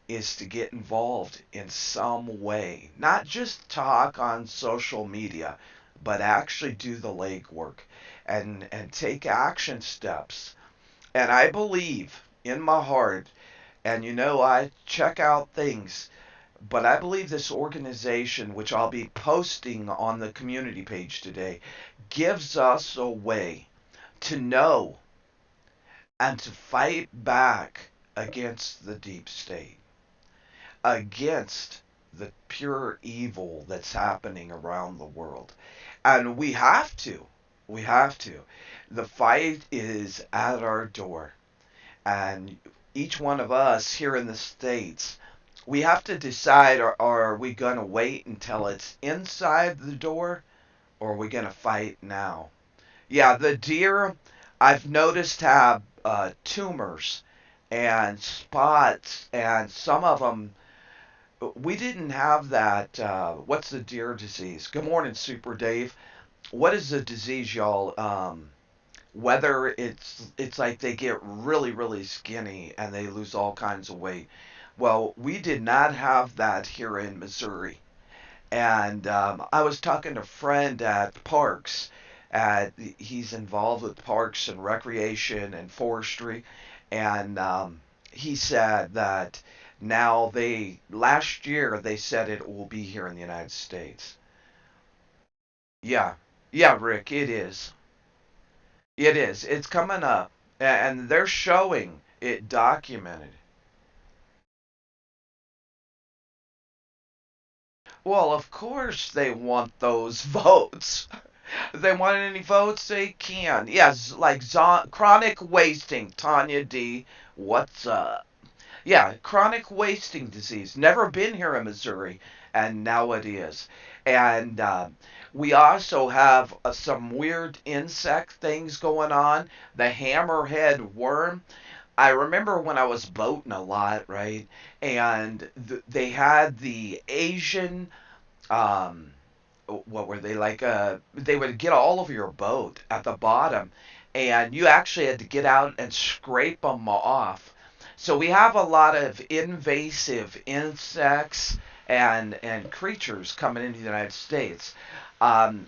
Speaker 1: is to get involved in some way, not just talk on social media, but actually do the legwork and take action steps. And I believe in my heart, and I check out things, but I believe this organization, which I'll be posting on the community page today, gives us a way to know and to fight back against the deep state, against the pure evil that's happening around the world. And we have to. We have to. The fight is at our door. And each one of us here in the States, we have to decide, are we going to wait until it's inside the door, or are we going to fight now? Yeah, the deer I've noticed have tumors and spots, and some of them we didn't have that. What's the deer disease? Good morning, Super Dave. What is the disease, y'all? Whether it's like they get really skinny and they lose all kinds of weight. Well, we did not have that here in Missouri. And I was talking to a friend at Parks. He's involved with parks and recreation and forestry, and he said that now last year they said it will be here in the United States. Yeah, yeah, Rick, it is. It is. It's coming up, and they're showing it documented. Well, of course they want those votes. They want any votes they can. Yes, like chronic wasting. Tanya D, what's up? Yeah, chronic wasting disease. Never been here in Missouri, and now it is. And we also have some weird insect things going on. The hammerhead worm. I remember when I was boating a lot, right? And they had the Asian um what were they like they would get all over your boat at the bottom, and you actually had to get out and scrape them off. So we have a lot of invasive insects and creatures coming into the United States.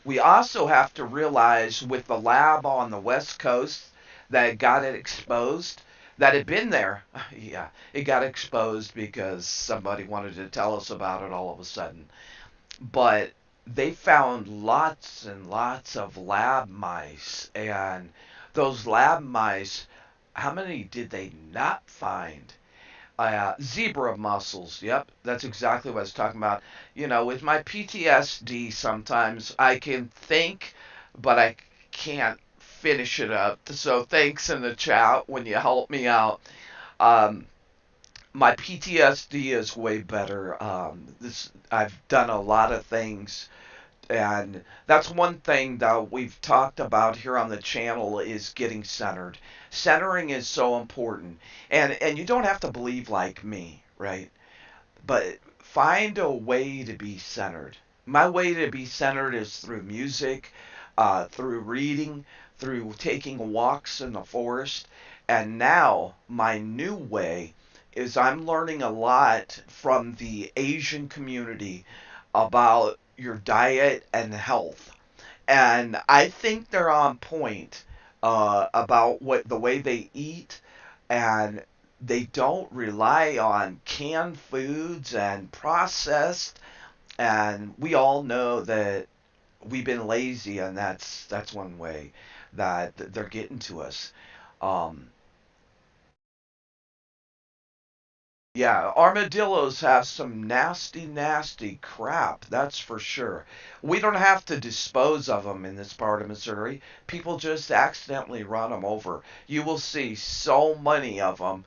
Speaker 1: We also have to realize with the lab on the west coast that got it exposed, that had been there. Yeah, it got exposed because somebody wanted to tell us about it all of a sudden. But they found lots and lots of lab mice, and those lab mice, how many did they not find? Zebra mussels. Yep, that's exactly what I was talking about. You know, with my PTSD, sometimes I can think, but I can't finish it up. So thanks in the chat when you help me out. Um, my PTSD is way better. This I've done a lot of things, and that's one thing that we've talked about here on the channel is getting centered. Centering is so important, and you don't have to believe like me, right? But find a way to be centered. My way to be centered is through music, through reading, through taking walks in the forest, and now my new way is I'm learning a lot from the Asian community about your diet and health. And I think they're on point about what the way they eat, and they don't rely on canned foods and processed. And we all know that we've been lazy, and that's one way that they're getting to us. Um, Yeah, armadillos have some nasty crap, that's for sure. We don't have to dispose of them in this part of Missouri. People just accidentally run them over. You will see so many of them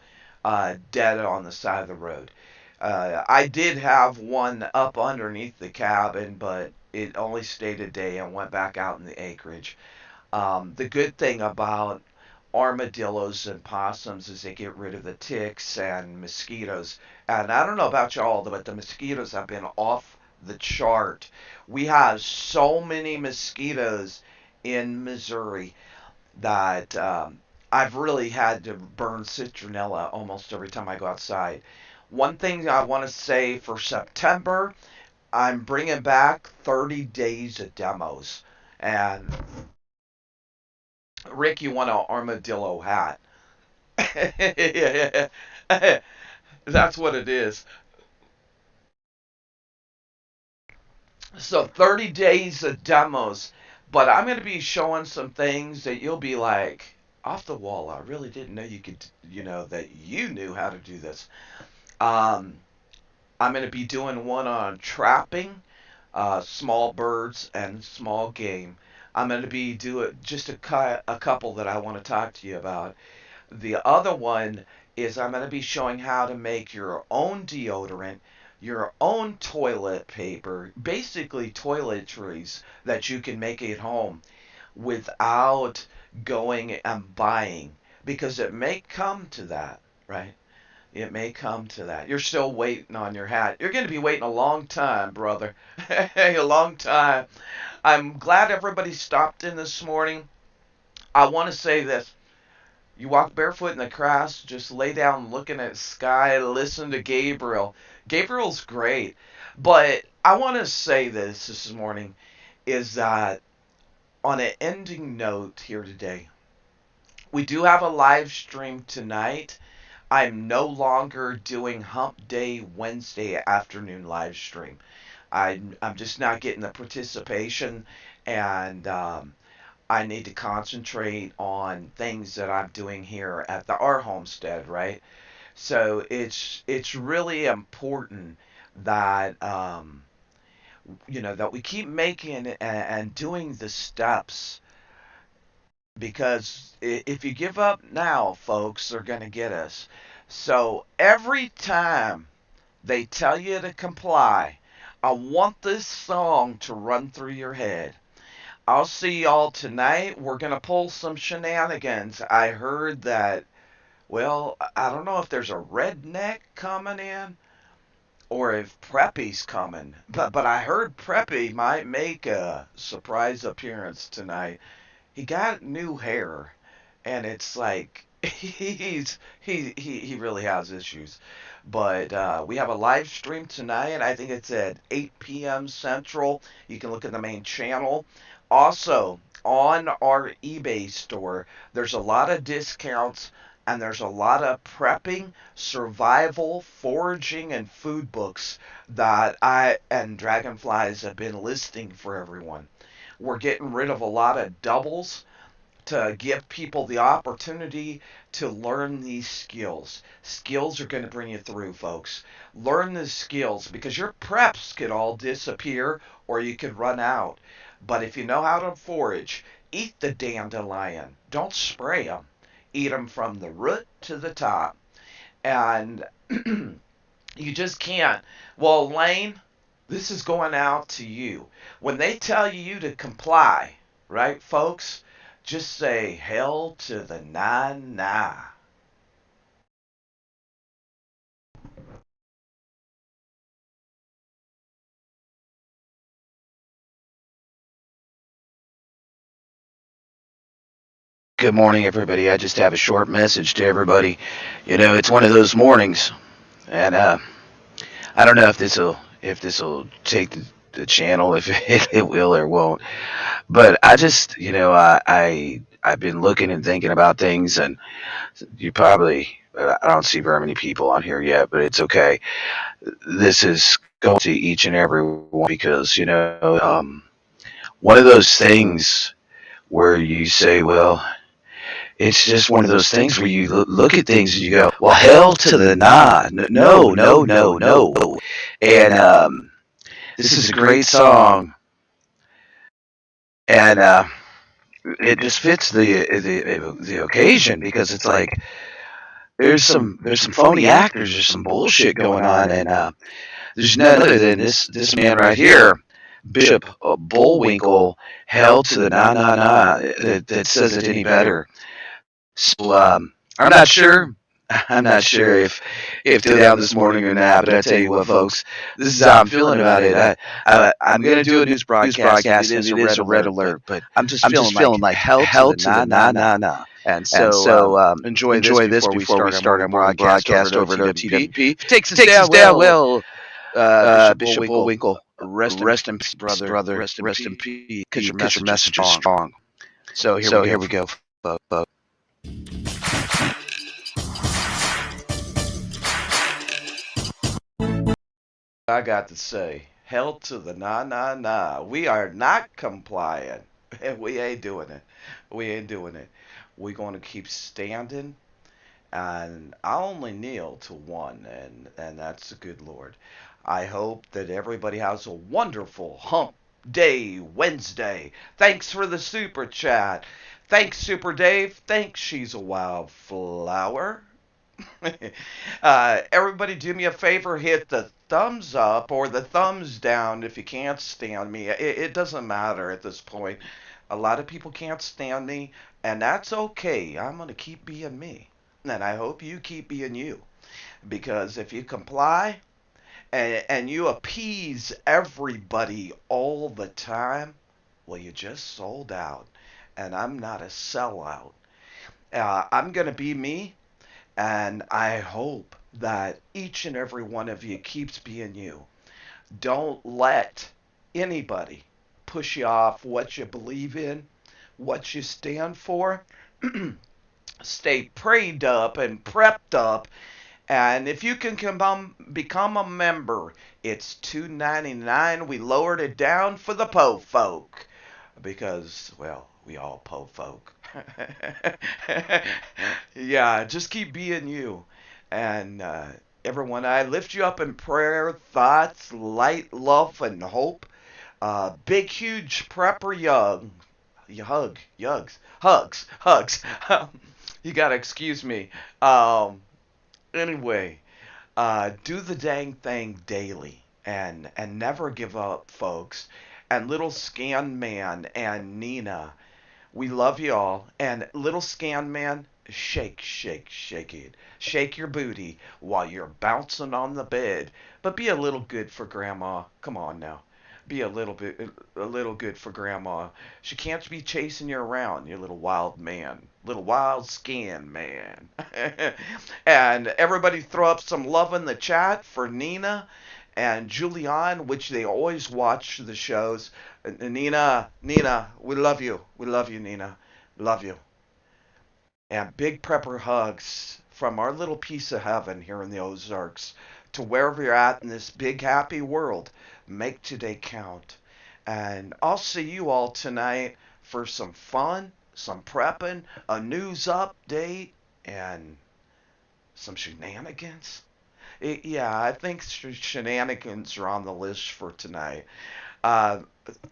Speaker 1: dead on the side of the road. I did have one up underneath the cabin, but it only stayed a day and went back out in the acreage. The good thing about armadillos and possums is they get rid of the ticks and mosquitoes. And I don't know about y'all, but the mosquitoes have been off the chart. We have so many mosquitoes in Missouri that I've really had to burn citronella almost every time I go outside. One thing I want to say for September, I'm bringing back 30 days of demos. And Rick, you want an armadillo hat. That's what it is. So 30 days of demos, but I'm going to be showing some things that you'll be like, off the wall. I really didn't know you could, that you knew how to do this. Um, I'm going to be doing one on trapping small birds and small game. I'm going to be doing just a couple that I want to talk to you about. The other one is I'm going to be showing how to make your own deodorant your own toilet paper, basically toiletries that you can make at home without going and buying, because it may come to that, right? It may come to that. You're still waiting on your hat. You're going to be waiting a long time, brother. A long time. I'm glad everybody stopped in this morning. I want to say this. You walk barefoot in the grass, just lay down looking at sky, listen to Gabriel. Gabriel's great. But I want to say this morning is that on an ending note here today, we do have a live stream tonight. I'm no longer doing Hump Day Wednesday afternoon live stream. I'm just not getting the participation, and I need to concentrate on things that I'm doing here at our homestead, right? So it's really important that that we keep making and doing the steps, because if you give up now, folks, they're going to get us. So every time they tell you to comply, I want this song to run through your head. I'll see y'all tonight. We're going to pull some shenanigans. I heard that, well, I don't know if there's a redneck coming in or if Preppy's coming, but I heard Preppy might make a surprise appearance tonight. He got new hair, and it's like he really has issues. But we have a live stream tonight. I think it's at 8 p.m. Central. You can look at the main channel. Also, on our eBay store, there's a lot of discounts, and there's a lot of prepping, survival, foraging, and food books that I and Dragonflies have been listing for everyone. We're getting rid of a lot of doubles to give people the opportunity to learn these skills. Skills are going to bring you through, folks. Learn the skills, because your preps could all disappear or you could run out. But if you know how to forage, eat the dandelion. Don't spray them. Eat them from the root to the top. And you just can't. Well, Lane, this is going out to you. When they tell you to comply, right, folks? Just say hell to the nah.
Speaker 16: Good morning, everybody. I just have a short message to everybody. It's one of those mornings, and I don't know if this will take the channel, if it will or won't. But I just, I've been looking and thinking about things, and you probably I don't see very many people on here yet, but it's okay. This is going to each and every one, because one of those things where you say, well, it's just one of those things where you look at things and you go, well, hell to the nah. No, no, no, no. And this is a great song. And it just fits the occasion, because it's like there's some phony actors, there's some bullshit going on, and there's none other than this man right here, Bishop Bullwinkle, hell to the nah, that says it any better. So I'm not sure. I'm not sure if to down this morning or not, but I tell you what, folks, this is how I'm feeling about it. I'm going to do a news broadcast. It is a red alert, but I'm just feeling like hell to the nah. And so enjoy this before we start our morning broadcast over at OTWP. If it takes us down, well, Bishop Bullwinkle, rest in peace, brother. Rest in peace, because your message is strong. So here we go, folks.
Speaker 1: I got to say, hell to the nah. We are not complying. We ain't doing it. We ain't doing it. We're going to keep standing, and I only kneel to one, and that's the good Lord. I hope that everybody has a wonderful Hump Day Wednesday. Thanks for the super chat. Thanks, Super Dave. Thanks, She's a Wildflower. Everybody do me a favor, hit the thumbs up or the thumbs down if you can't stand me. It doesn't matter at this point. A lot of people can't stand me, and that's okay. I'm going to keep being me. And I hope you keep being you. Because if you comply and you appease everybody all the time, well, you just sold out. And I'm not a sellout. I'm going to be me, and I hope that each and every one of you keeps being you. Don't let anybody push you off what you believe in, what you stand for. Stay prayed up and prepped up. And if you can become a member, it's $2.99. We lowered it down for the po folk because, well, we all po folk. Yeah, just keep being you. And everyone, I lift you up in prayer, thoughts, light, love, and hope. Big, huge prepper young. Hugs. You gotta excuse me. Anyway, do the dang thing daily and never give up, folks. And little Scan Man and Nina, we love you all. And little Scan Man, shake it. Shake your booty while you're bouncing on the bed. But be a little good for Grandma. Come on now. Be a little good for Grandma. She can't be chasing you around, you little wild man. Little wild scan man. And everybody throw up some love in the chat for Nina and Julian, which they always watch the shows. Nina, we love you. We love you, Nina. Love you. And big prepper hugs from our little piece of heaven here in the Ozarks to wherever you're at in this big happy world. Make today count. And I'll see you all tonight for some fun, some prepping, a news update, and some shenanigans. Yeah, I think shenanigans are on the list for tonight. Uh,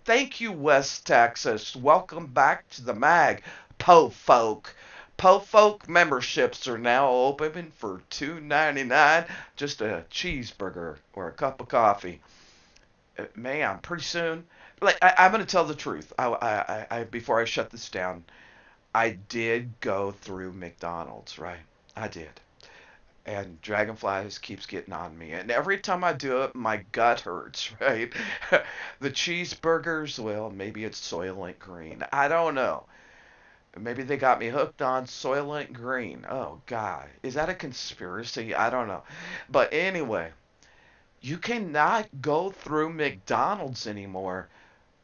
Speaker 1: Thank you, West Texas. Welcome back to the mag, Po Folk. Po Folk memberships are now open for $2.99, just a cheeseburger or a cup of coffee. Man, pretty soon. Like I'm gonna tell the truth. Before I shut this down, I did go through McDonald's, right? I did. And Dragonflies keeps getting on me. And every time I do it, my gut hurts, right? The cheeseburgers, well, maybe it's Soylent Green. I don't know. Maybe they got me hooked on Soylent Green. Oh, God. Is that a conspiracy? I don't know. But anyway, you cannot go through McDonald's anymore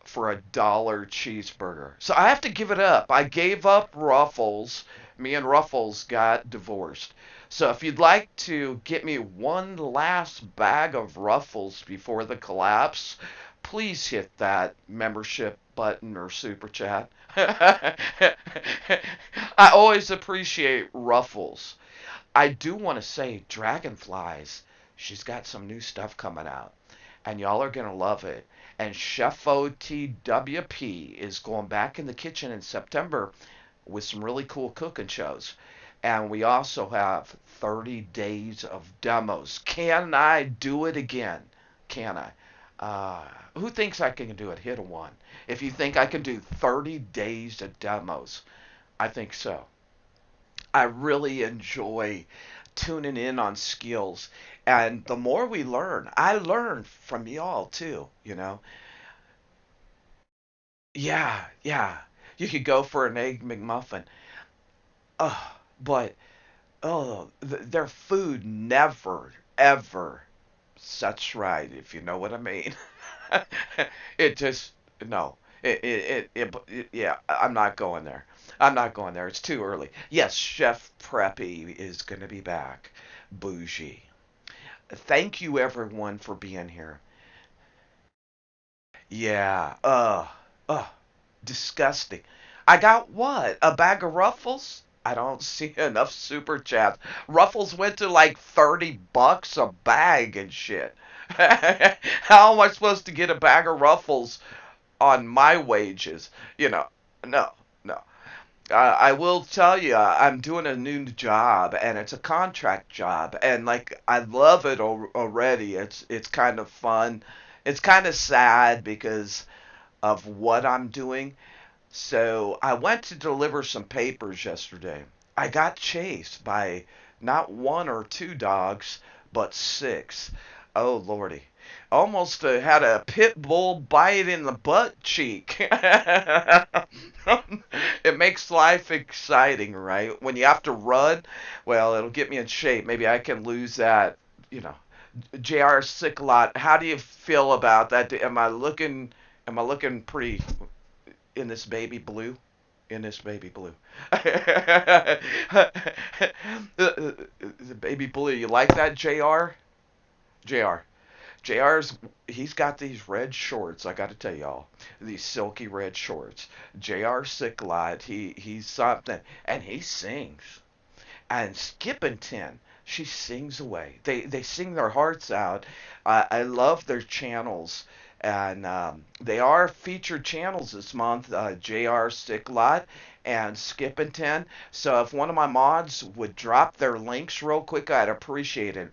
Speaker 1: for $1 cheeseburger. So I have to give it up. I gave up Ruffles. Me and Ruffles got divorced. So if you'd like to get me one last bag of Ruffles before the collapse, please hit that membership button or super chat. I always appreciate Ruffles. I do want to say Dragonflies. She's got some new stuff coming out, and y'all are going to love it. And Chef OTWP is going back in the kitchen in September with some really cool cooking shows. And we also have 30 days of demos. Can I do it again? Can I? Who thinks I can do it? Hit a one. If you think I can do 30 days of demos, I think so. I really enjoy tuning in on skills. And the more we learn, I learn from y'all too, you know. Yeah. You could go for an egg McMuffin. But their food never ever sets right, if you know what I mean. It just no. Yeah, I'm not going there. I'm not going there. It's too early. Yes, Chef Preppy is going to be back. Bougie. Thank you everyone for being here. Yeah. Disgusting. I got what? A bag of Ruffles? I don't see enough super chats. Ruffles went to like $30 a bag and shit. How am I supposed to get a bag of Ruffles on my wages? You know, no, no. I will tell you, I'm doing a new job, and it's a contract job, and like I love it already. It's kind of fun. It's kind of sad because of what I'm doing. So I went to deliver some papers yesterday. I got chased by not one or two dogs, but six. Oh lordy. Almost had a pit bull bite in the butt cheek. It makes life exciting, right? When you have to run, well, it'll get me in shape. Maybe I can lose that, you know. JR sick a lot. How do you feel about that? Am I looking pretty in this baby blue? In this baby blue. The baby blue. You like that, JR? JR. JR's he's got these red shorts. I got to tell y'all, these silky red shorts. JR sick a lot. He's something, and he sings. And Skippington, she sings away. They sing their hearts out. I love their channels, and they are featured channels this month. Jr. Sicklot and Skippington. So if one of my mods would drop their links real quick, I'd appreciate it.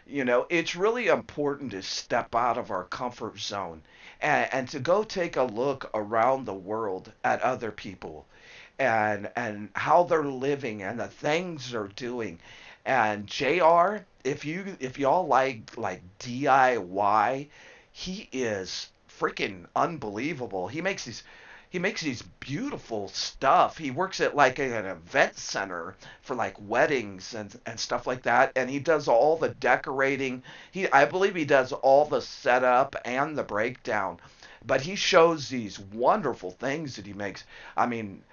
Speaker 1: You know, it's really important to step out of our comfort zone and to go take a look around the world at other people and how they're living and the things they're doing. And JR, if y'all like DIY, he is freaking unbelievable. He makes these beautiful stuff. He works at like an event center for like weddings and stuff like that, and he does all the decorating. I believe he does all the setup and the breakdown. But he shows these wonderful things that he makes. I mean,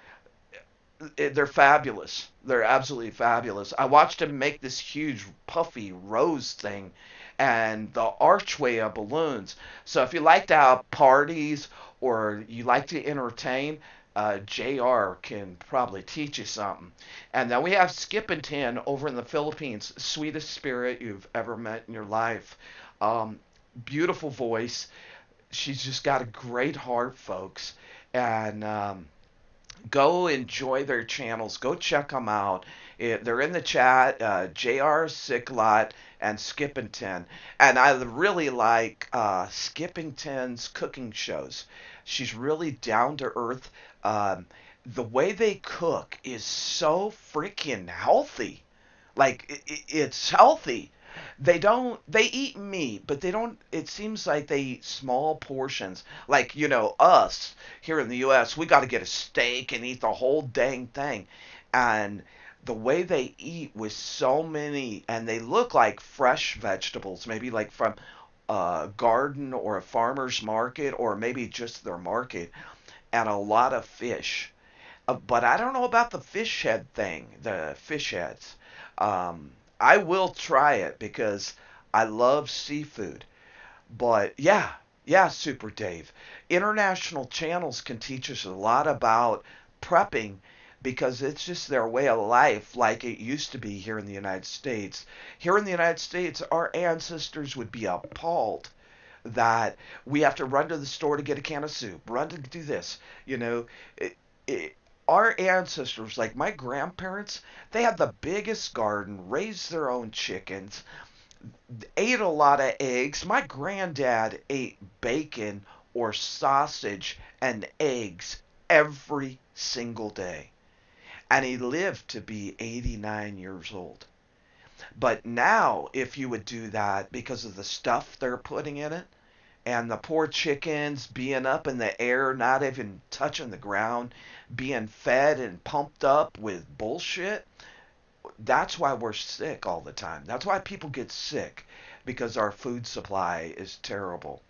Speaker 1: they're fabulous. They're absolutely fabulous. I watched him make this huge puffy rose thing and the archway of balloons. So if you like to have parties or you like to entertain, JR can probably teach you something. And then we have Skippington over in the Philippines, sweetest spirit you've ever met in your life. Um, Beautiful voice. She's just got a great heart, folks. And go enjoy their channels. Go check them out. They're in the chat. Jr. Sicklot and Skippington, and I really like Skippington's cooking shows. She's really down to earth. The way they cook is so freaking healthy. Like it's healthy. They eat meat, but they don't it seems like they eat small portions. Like, us here in the US, we got to get a steak and eat the whole dang thing. And the way they eat with so many and they look like fresh vegetables, maybe like from a garden or a farmer's market or maybe just their market, and a lot of fish. But I don't know about the fish head thing, the fish heads. I will try it because I love seafood. But yeah, yeah, Super Dave. International channels can teach us a lot about prepping because it's just their way of life like it used to be here in the United States. Here in the United States, our ancestors would be appalled that we have to run to the store to get a can of soup, run to do this. You know, it, it, our ancestors, like my grandparents, they had the biggest garden, raised their own chickens, ate a lot of eggs. My granddad ate bacon or sausage and eggs every single day. And he lived to be 89 years old. But now, if you would do that because of the stuff they're putting in it, and the poor chickens being up in the air, not even touching the ground, being fed and pumped up with bullshit, that's why we're sick all the time. That's why people get sick because our food supply is terrible.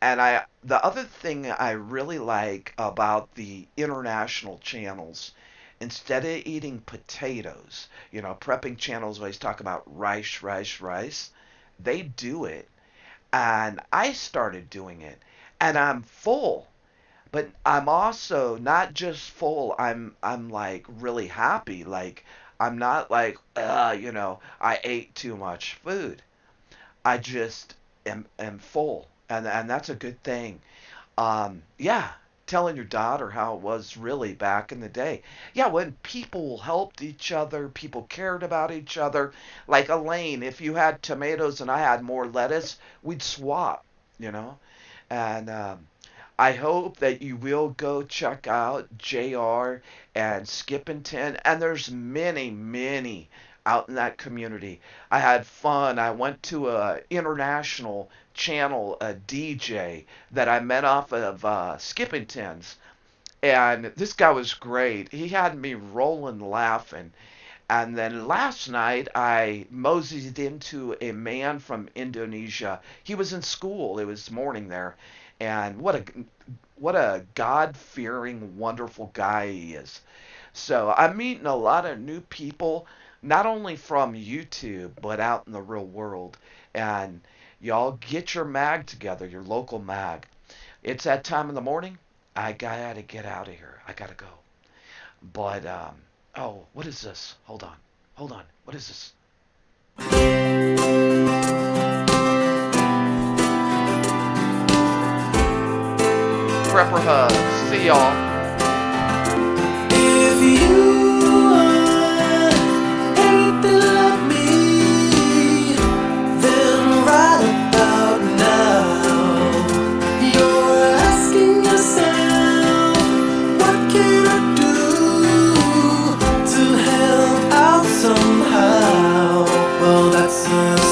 Speaker 1: And the other thing I really like about the international channels, instead of eating potatoes, prepping channels always talk about rice, rice, rice. They do it, and I started doing it, and I'm full. But I'm also not just full. I'm like really happy. Like I'm not like I ate too much food. I just am full, and that's a good thing. Yeah, telling your daughter how it was really back in the day. Yeah, when people helped each other, people cared about each other. Like Elaine, if you had tomatoes and I had more lettuce, we'd swap, you know? And I hope that you will go check out JR and Skippington. And there's many, many out in that community. I had fun. I went to a international channel, a DJ that I met off of Skippington's. And this guy was great. He had me rolling laughing. And then last night, I moseyed into a man from Indonesia. He was in school. It was morning there, and what a God-fearing, wonderful guy he is. So I'm meeting a lot of new people, not only from YouTube, but out in the real world. And y'all get your mag together, your local mag. It's that time in the morning. I gotta get out of here. I gotta go. But oh, what is this? Hold on. Hold on. What is this? Prepper hugs. See y'all.
Speaker 17: If you are anything like me, then right about now, you're asking yourself, what can I do to help out somehow? Well, that's a